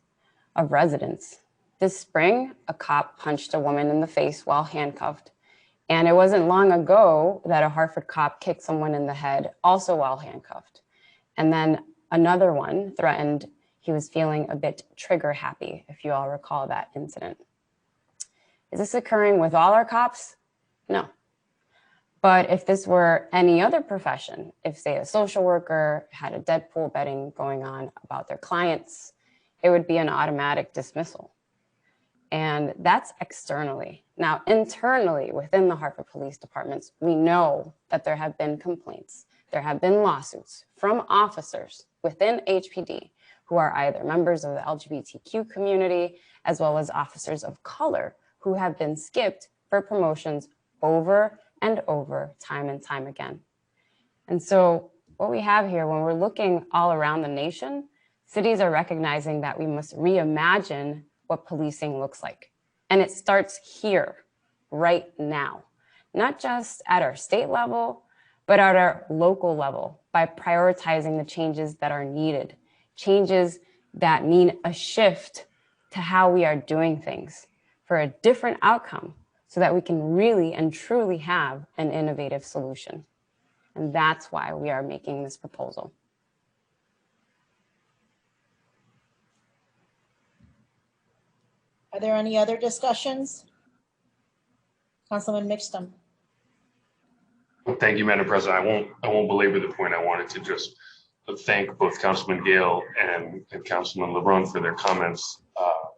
of residents. This spring, a cop punched a woman in the face while handcuffed. And it wasn't long ago that a Hartford cop kicked someone in the head, also while handcuffed. And then another one threatened he was feeling a bit trigger happy, if you all recall that incident. Is this occurring with all our cops? No. But if this were any other profession, if say a social worker had a Deadpool betting going on about their clients, it would be an automatic dismissal. And that's externally. Now, internally within the Hartford Police Departments, we know that there have been complaints. There have been lawsuits from officers within HPD who are either members of the LGBTQ community, as well as officers of color who have been skipped for promotions over and over, time and time again. And so what we have here, when we're looking all around the nation, cities are recognizing that we must reimagine what policing looks like. And it starts here, right now, not just at our state level, but at our local level, by prioritizing the changes that are needed, changes that mean a shift to how we are doing things for a different outcome, so that we can really and truly have an innovative solution. And that's why we are making this proposal. Are there any other discussions? Councilman Michtam. Thank you, Madam President. I won't belabor the point. I wanted to just thank both Councilman Gale and Councilman LeBron for their comments.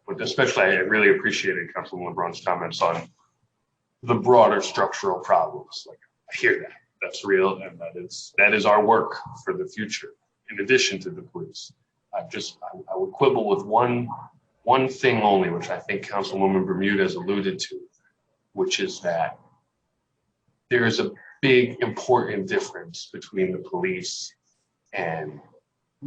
But especially, I really appreciated Councilman LeBron's comments on the broader structural problems. Like, I hear that. That's real, and that is our work for the future. In addition to the police, I would quibble with one thing only, which I think Councilwoman Bermudez alluded to, which is that there is a big, important difference between the police and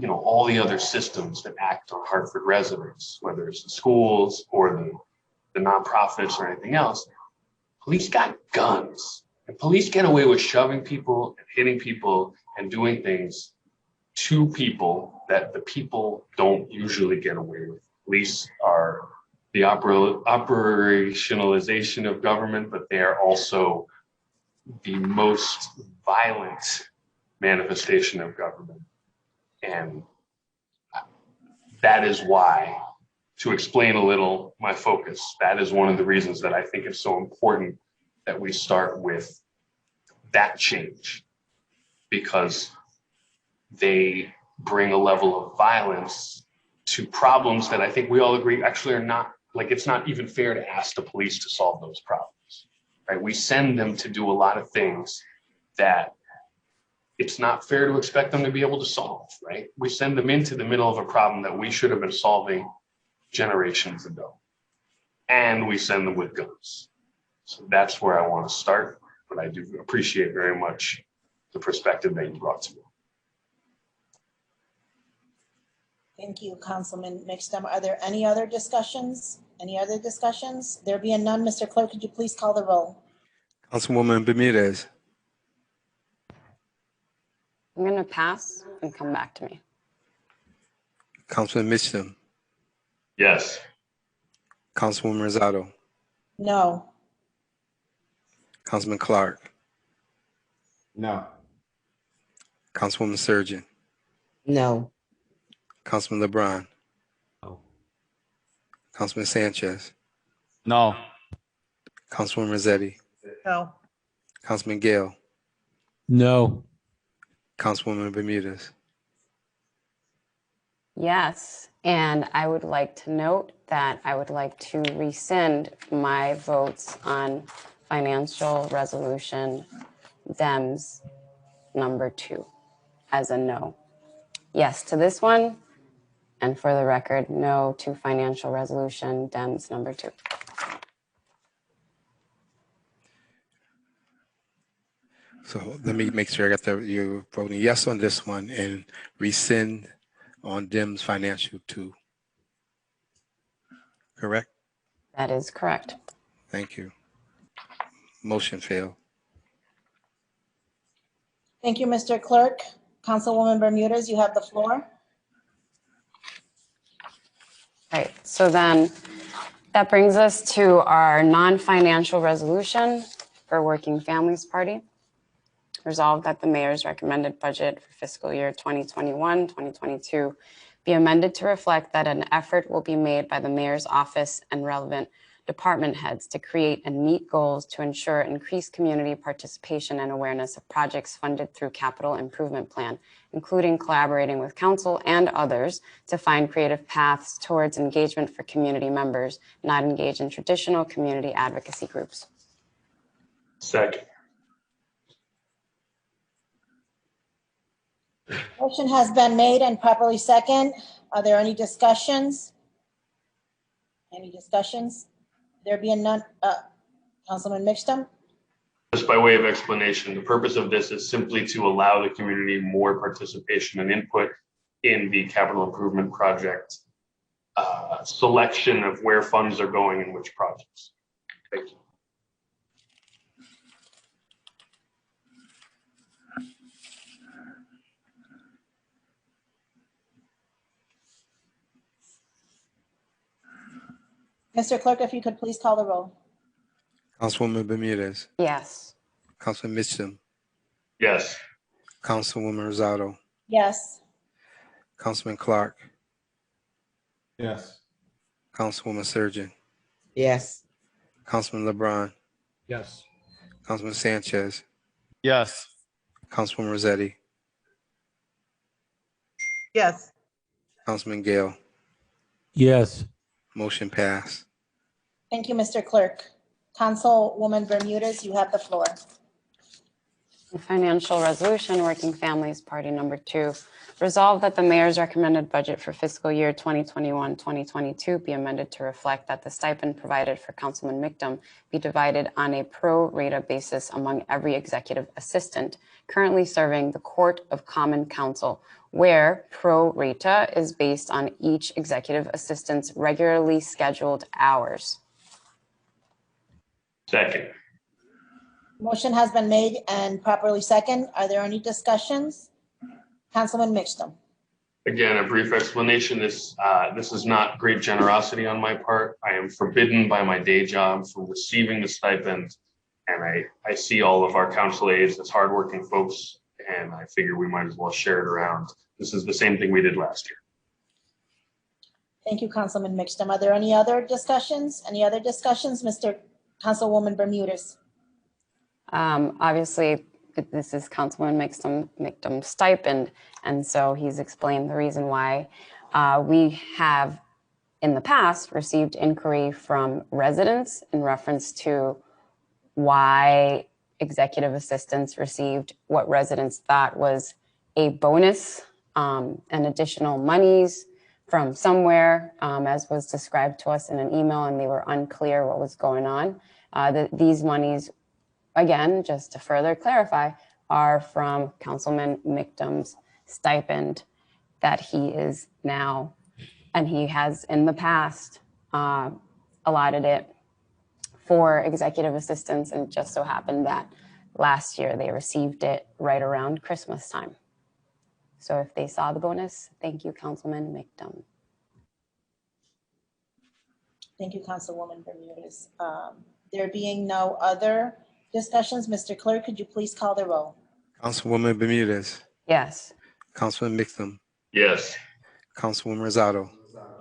all the other systems that act on Hartford residents, whether it's the schools or the nonprofits or anything else. Police got guns, and police get away with shoving people and hitting people and doing things to people that the people don't usually get away with. Police are the operationalization of government, but they are also the most violent manifestation of government. And that is why, to explain a little my focus, that is one of the reasons that I think it's so important that we start with that change, because they bring a level of violence to problems that I think we all agree actually are not, like, it's not even fair to ask the police to solve those problems, right? We send them to do a lot of things that it's not fair to expect them to be able to solve, right? We send them into the middle of a problem that we should have been solving generations ago, and we send them with guns. So that's where I want to start, but I do appreciate very much the perspective that you brought to me. Thank you, Councilman Mixtum. Are there any other discussions? Any other discussions? There being none, Mr. Clerk, could you please call the roll? Councilwoman Bermudez, I'm going to pass and come back to me. Councilman Mitchum, Yes. Councilwoman Rosado, No. Councilman Clark, No. Councilwoman Surgeon, No. Councilman LeBron, No. Councilman Sanchez, No. Councilwoman Rossetti, No. Councilman Gale, No. Councilwoman Bermudez. Yes, and I would like to note that I would like to rescind my votes on financial resolution Dems number 2 as a no. Yes to this one, and for the record, no to financial resolution Dems number 2. So let me make sure I got you're voting yes on this one and rescind on DIM's financial 2. Correct? That is correct. Thank you. Motion failed. Thank you, Mr. Clerk. Councilwoman Bermudez, you have the floor. Right, so then that brings us to our non-financial resolution for Working Families Party. Resolved that the mayor's recommended budget for fiscal year 2021-2022 be amended to reflect that an effort will be made by the mayor's office and relevant department heads to create and meet goals to ensure increased community participation and awareness of projects funded through capital improvement plan, including collaborating with council and others to find creative paths towards engagement for community members not engaged in traditional community advocacy groups. Second. Motion has been made and properly second. Are there any discussions? Any discussions? There being none, Councilman Mixtum? Just by way of explanation, the purpose of this is simply to allow the community more participation and input in the capital improvement project selection of where funds are going in which projects. Thank you. Mr. Clerk, if you could please call the roll. Councilwoman Bermudez, Yes. Councilman Mitchum, Yes. Councilwoman Rosado, Yes. Councilman Clark, Yes. Councilwoman Surgeon, Yes. Councilman LeBron, Yes. Councilman Sanchez, Yes. Councilwoman Rossetti, Yes. Councilman Gale. Yes. Motion passed. Thank you, Mr. Clerk. Councilwoman Bermudez, you have the floor. Financial resolution, Working Families Party number 2. Resolved that the mayor's recommended budget for fiscal year 2021-2022 be amended to reflect that the stipend provided for Councilman Mixtum be divided on a pro rata basis among every executive assistant currently serving the Court of Common Council, where pro rata is based on each executive assistant's regularly scheduled hours. Second. Motion has been made and properly second. Are there any discussions? Councilman Mixtum. Again, a brief explanation. This is not great generosity on my part. I am forbidden by my day job from receiving the stipend. And I see all of our council aides as hardworking folks, and I figure we might as well share it around. This is the same thing we did last year. Thank you, Councilman Mixtum. Are there any other discussions? Any other discussions? Mr. Councilwoman Bermudez. Obviously, this is Councilman Mixtum's stipend, and so he's explained the reason why. We have, in the past, received inquiry from residents in reference to why executive assistants received what residents thought was a bonus and additional monies from somewhere, as was described to us in an email, and they were unclear what was going on. These monies, again, just to further clarify, are from Councilman Mixtum's stipend that he is now, and he has in the past allotted it for executive assistants, and just so happened that last year they received it right around Christmas time. So if they saw the bonus, thank you, Councilman Mixtum. Thank you, Councilwoman Bermudez. There being no other discussions, Mr. Clerk, could you please call the roll? Councilwoman Bermudez, Yes. Councilman Mixtum, Yes. Councilwoman Rosado,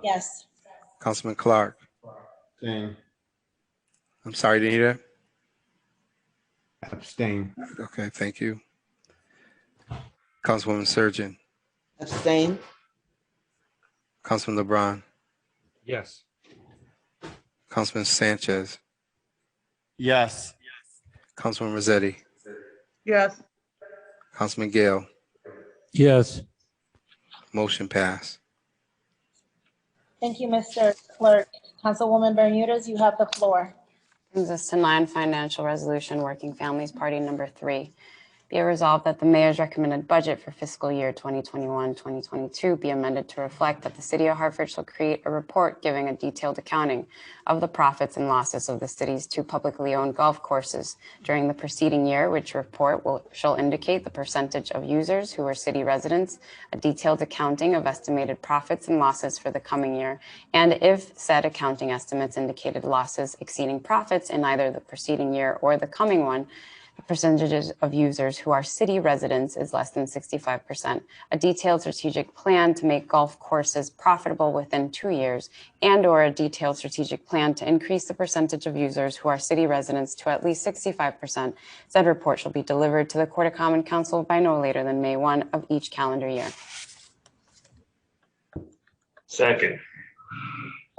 Yes. Councilman Clark. Abstain. I'm sorry to hear Abstain. that. Okay, thank you. Councilwoman Surgeon, Abstain. Councilman LeBron, Yes. Councilman Sanchez, Yes. Councilman Rossetti, Yes. Councilman Gale. Yes. Motion passed. Thank you, Mr. Clerk. Councilwoman Bermudez, you have the floor. Brings us to non-financial resolution, Working Families Party number 3. Be it resolved that the mayor's recommended budget for fiscal year 2021-2022 be amended to reflect that the city of Hartford shall create a report giving a detailed accounting of the profits and losses of the city's 2 publicly owned golf courses during the preceding year, which report shall indicate the percentage of users who are city residents, a detailed accounting of estimated profits and losses for the coming year, and if said accounting estimates indicated losses exceeding profits in either the preceding year or the coming one, the percentages of users who are city residents is less than 65%, a detailed strategic plan to make golf courses profitable within 2 years, and or a detailed strategic plan to increase the percentage of users who are city residents to at least 65%. Said report shall be delivered to the Court of Common Council by no later than May 1 of each calendar year. Second.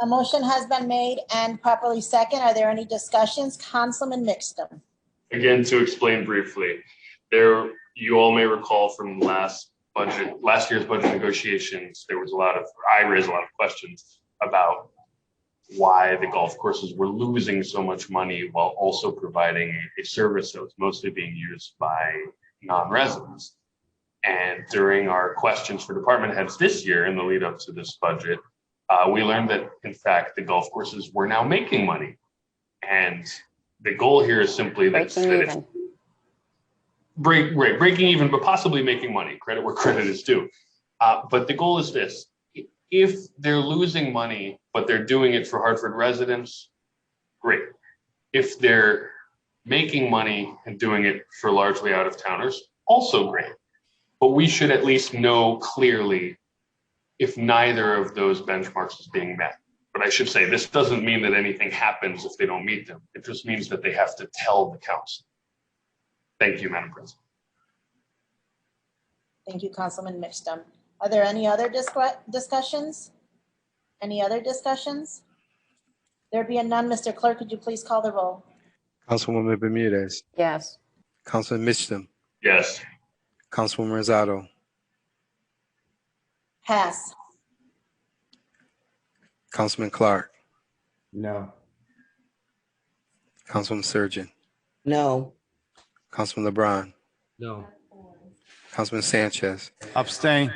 A motion has been made and properly second. Are there any discussions? Councilman Mixtum. Again, to explain briefly, you all may recall from last year's budget negotiations, I raised a lot of questions about why the golf courses were losing so much money while also providing a service that was mostly being used by non-residents. And during our questions for department heads this year in the lead up to this budget, we learned that in fact the golf courses were now making money. And the goal here is simply breaking even, but possibly making money. Credit where credit is due. But the goal is this: if they're losing money, but they're doing it for Hartford residents, great. If they're making money and doing it for largely out-of-towners, also great. But we should at least know clearly if neither of those benchmarks is being met. But I should say, this doesn't mean that anything happens if they don't meet them. It just means that they have to tell the council. Thank you, Madam President. Thank you, Councilman Mixtum. Are there any other discussions? Any other discussions? There being none, Mr. Clerk, could you please call the roll? Councilwoman Bermudez, Yes. Councilman Mixtum, Yes. Councilwoman Rosado, Pass. Councilman Clark, No. Councilman Surgeon, No. Councilman LeBron, No. Councilman Sanchez, Abstain.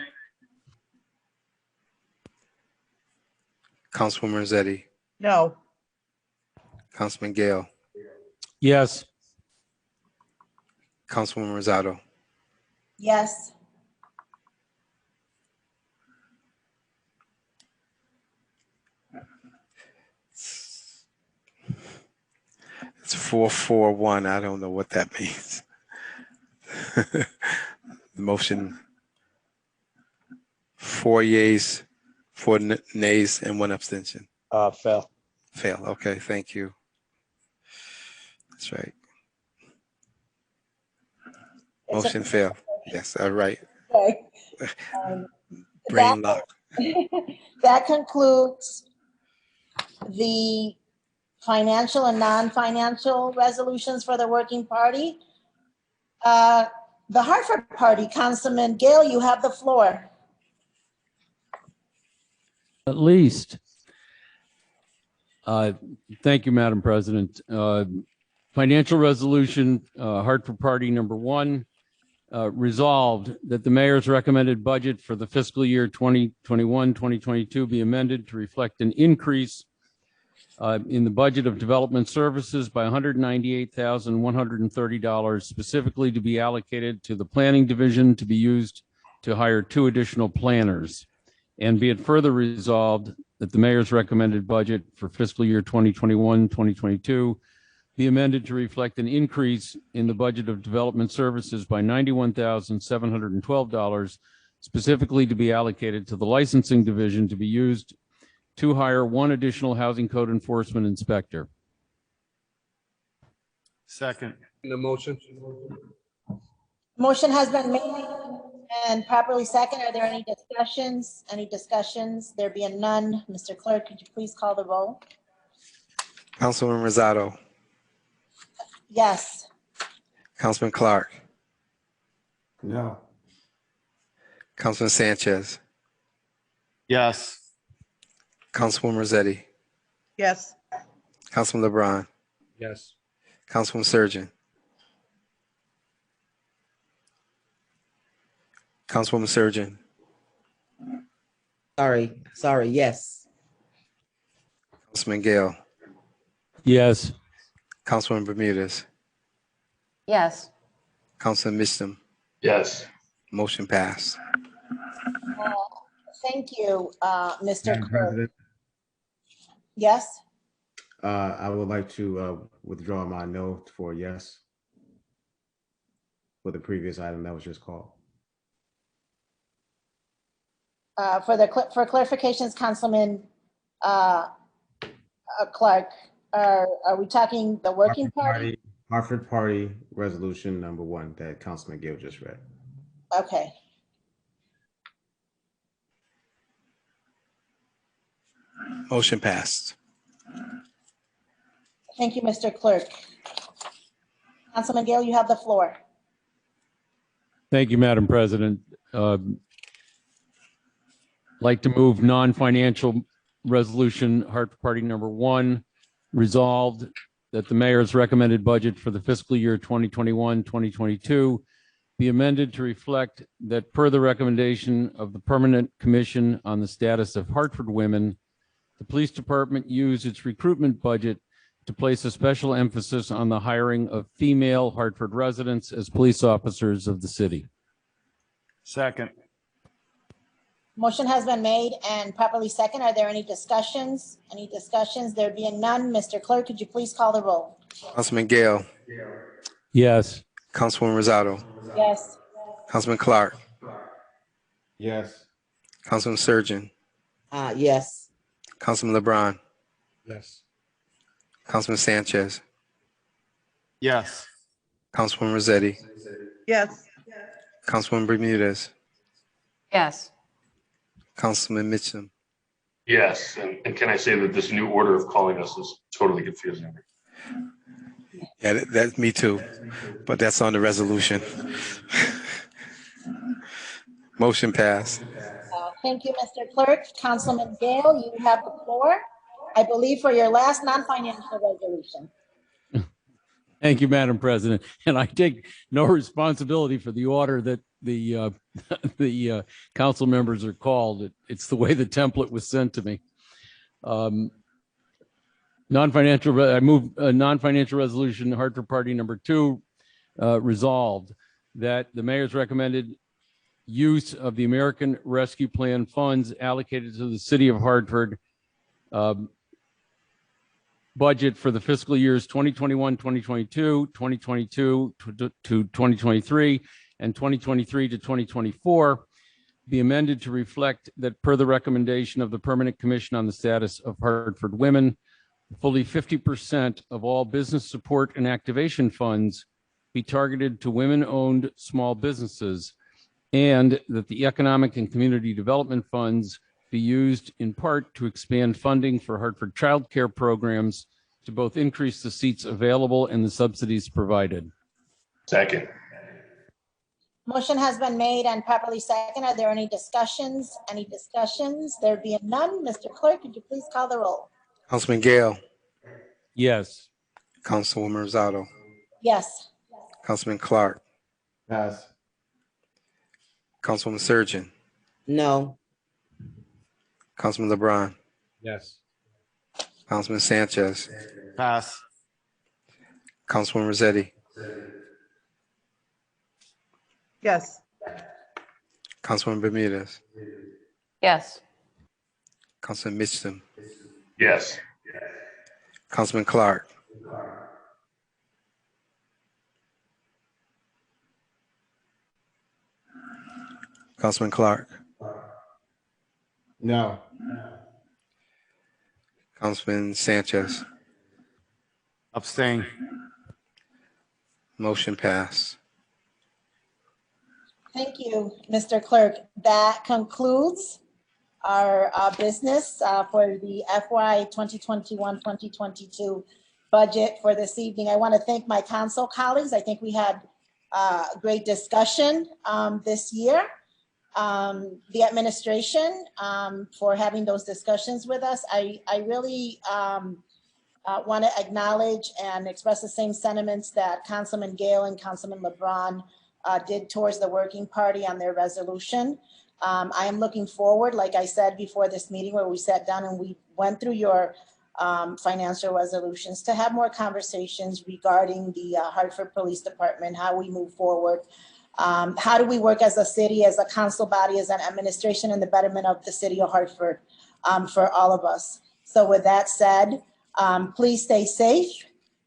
Councilwoman Rossetti, No. Councilman Gale, Yes. Councilwoman Rosado. Yes. It's 4-4-1. I don't know what that means. The motion, 4 yeas, 4 nays, and 1 abstention. Fail. Fail. Okay, thank you. That's right. Motion failed. Yes, all right. Okay. Brain lock. That concludes the financial and non-financial resolutions for the working party. The Hartford Party, Councilman Gale, you have the floor. At least. Thank you, Madam President. Financial resolution, Hartford Party number 1, resolved that the mayor's recommended budget for the fiscal year 2021-2022 be amended to reflect an increase in the budget of development services by $198,130, specifically to be allocated to the planning division to be used to hire 2 additional planners. And be it further resolved that the mayor's recommended budget for fiscal year 2021-2022 be amended to reflect an increase in the budget of development services by $91,712, specifically to be allocated to the licensing division to be used to hire 1 additional housing code enforcement inspector. Second. The motion. Motion has been made and properly second. Are there any discussions? Any discussions? There being none. Mr. Clerk, could you please call the roll? Councilwoman Rosado. Yes. Councilman Clark. No. Councilman Sanchez. Yes. Councilwoman Rossetti. Yes. Councilman LeBron. Yes. Councilwoman Surgeon. Councilwoman Surgeon. Sorry, yes. Councilman Gale. Yes. Councilwoman Bermudez. Yes. Councilman Mitchum. Yes. Motion passed. Thank you, Mr. Madam Clerk. President, Yes. I would like to withdraw my no for yes for the previous item that was just called. For clarifications, Councilman Clark, are we talking the working party? Hartford Party Resolution number 1 that Councilman Gill just read. Okay. Motion passed. Thank you, Mr. Clerk. Councilman Gale, you have the floor. Thank you, Madam President. Like to move non-financial resolution, Hartford Party number 1, resolved that the mayor's recommended budget for the fiscal year 2021-2022 be amended to reflect that per the recommendation of the Permanent Commission on the Status of Hartford Women, the police department use its recruitment budget to place a special emphasis on the hiring of female Hartford residents as police officers of the city. Second. Motion has been made and properly second. Are there any discussions? Any discussions? There being none, Mr. Clerk, could you please call the roll? Councilman Gale. Yes. Councilwoman Rosado. Yes. Councilman Clark. Yes. Councilman Surgeon. Yes. Councilman LeBron. Yes. Councilman Sanchez. Yes. Councilwoman Rossetti. Yes. Councilwoman Bermudez. Yes. Councilman Mitchum. Yes. And can I say that this new order of calling us is totally confusing me? Yeah, that's me too, but that's on the resolution. Motion passed. Thank you, Mr. Clerk. Councilman Gale, you have the floor, I believe, for your last non-financial resolution. Thank you, Madam President. And I take no responsibility for the order that the council members are called. It's the way the template was sent to me. I move a non-financial resolution, Hartford Party number 2, resolved that the mayor's recommended use of the American Rescue Plan funds allocated to the city of Hartford budget for the fiscal years 2021, 2022, 2022 to 2023, and 2023 to 2024 be amended to reflect that per the recommendation of the Permanent Commission on the Status of Hartford Women, fully 50% of all business support and activation funds be targeted to women-owned small businesses, and that the economic and community development funds be used in part to expand funding for Hartford child care programs to both increase the seats available and the subsidies provided. Second. Motion has been made and properly second. Are there any discussions? Any discussions? There being none, Mr. Clerk, could you please call the roll? Councilman Gale, Yes. Councilwoman Rosado, Yes. Councilman Clark, Pass. Councilwoman Surgeon, No. Councilman LeBron, Yes. Councilman Sanchez, Pass. Councilwoman Rossetti, yes, Councilwoman Bermudez, Yes. Councilman Mitchum, Yes. Councilman Clark, Councilman Clark, No. Councilman Sanchez. Abstain. Motion passed. Thank you, Mr. Clerk. That concludes our business for the FY 2021-2022 budget for this evening. I want to thank my council colleagues. I think we had great discussion this year. The administration for having those discussions with us. I really want to acknowledge and express the same sentiments that Councilman Gale and Councilman LeBron did towards the working party on their resolution. I am looking forward, like I said before this meeting where we sat down and we went through your financial resolutions, to have more conversations regarding the Hartford Police Department, how we move forward. How do we work as a city, as a council body, as an administration in the betterment of the city of Hartford for all of us. So with that said, please stay safe,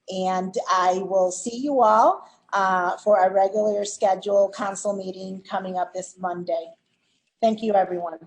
and I will see you all for our regular scheduled council meeting coming up this Monday. Thank you, everyone.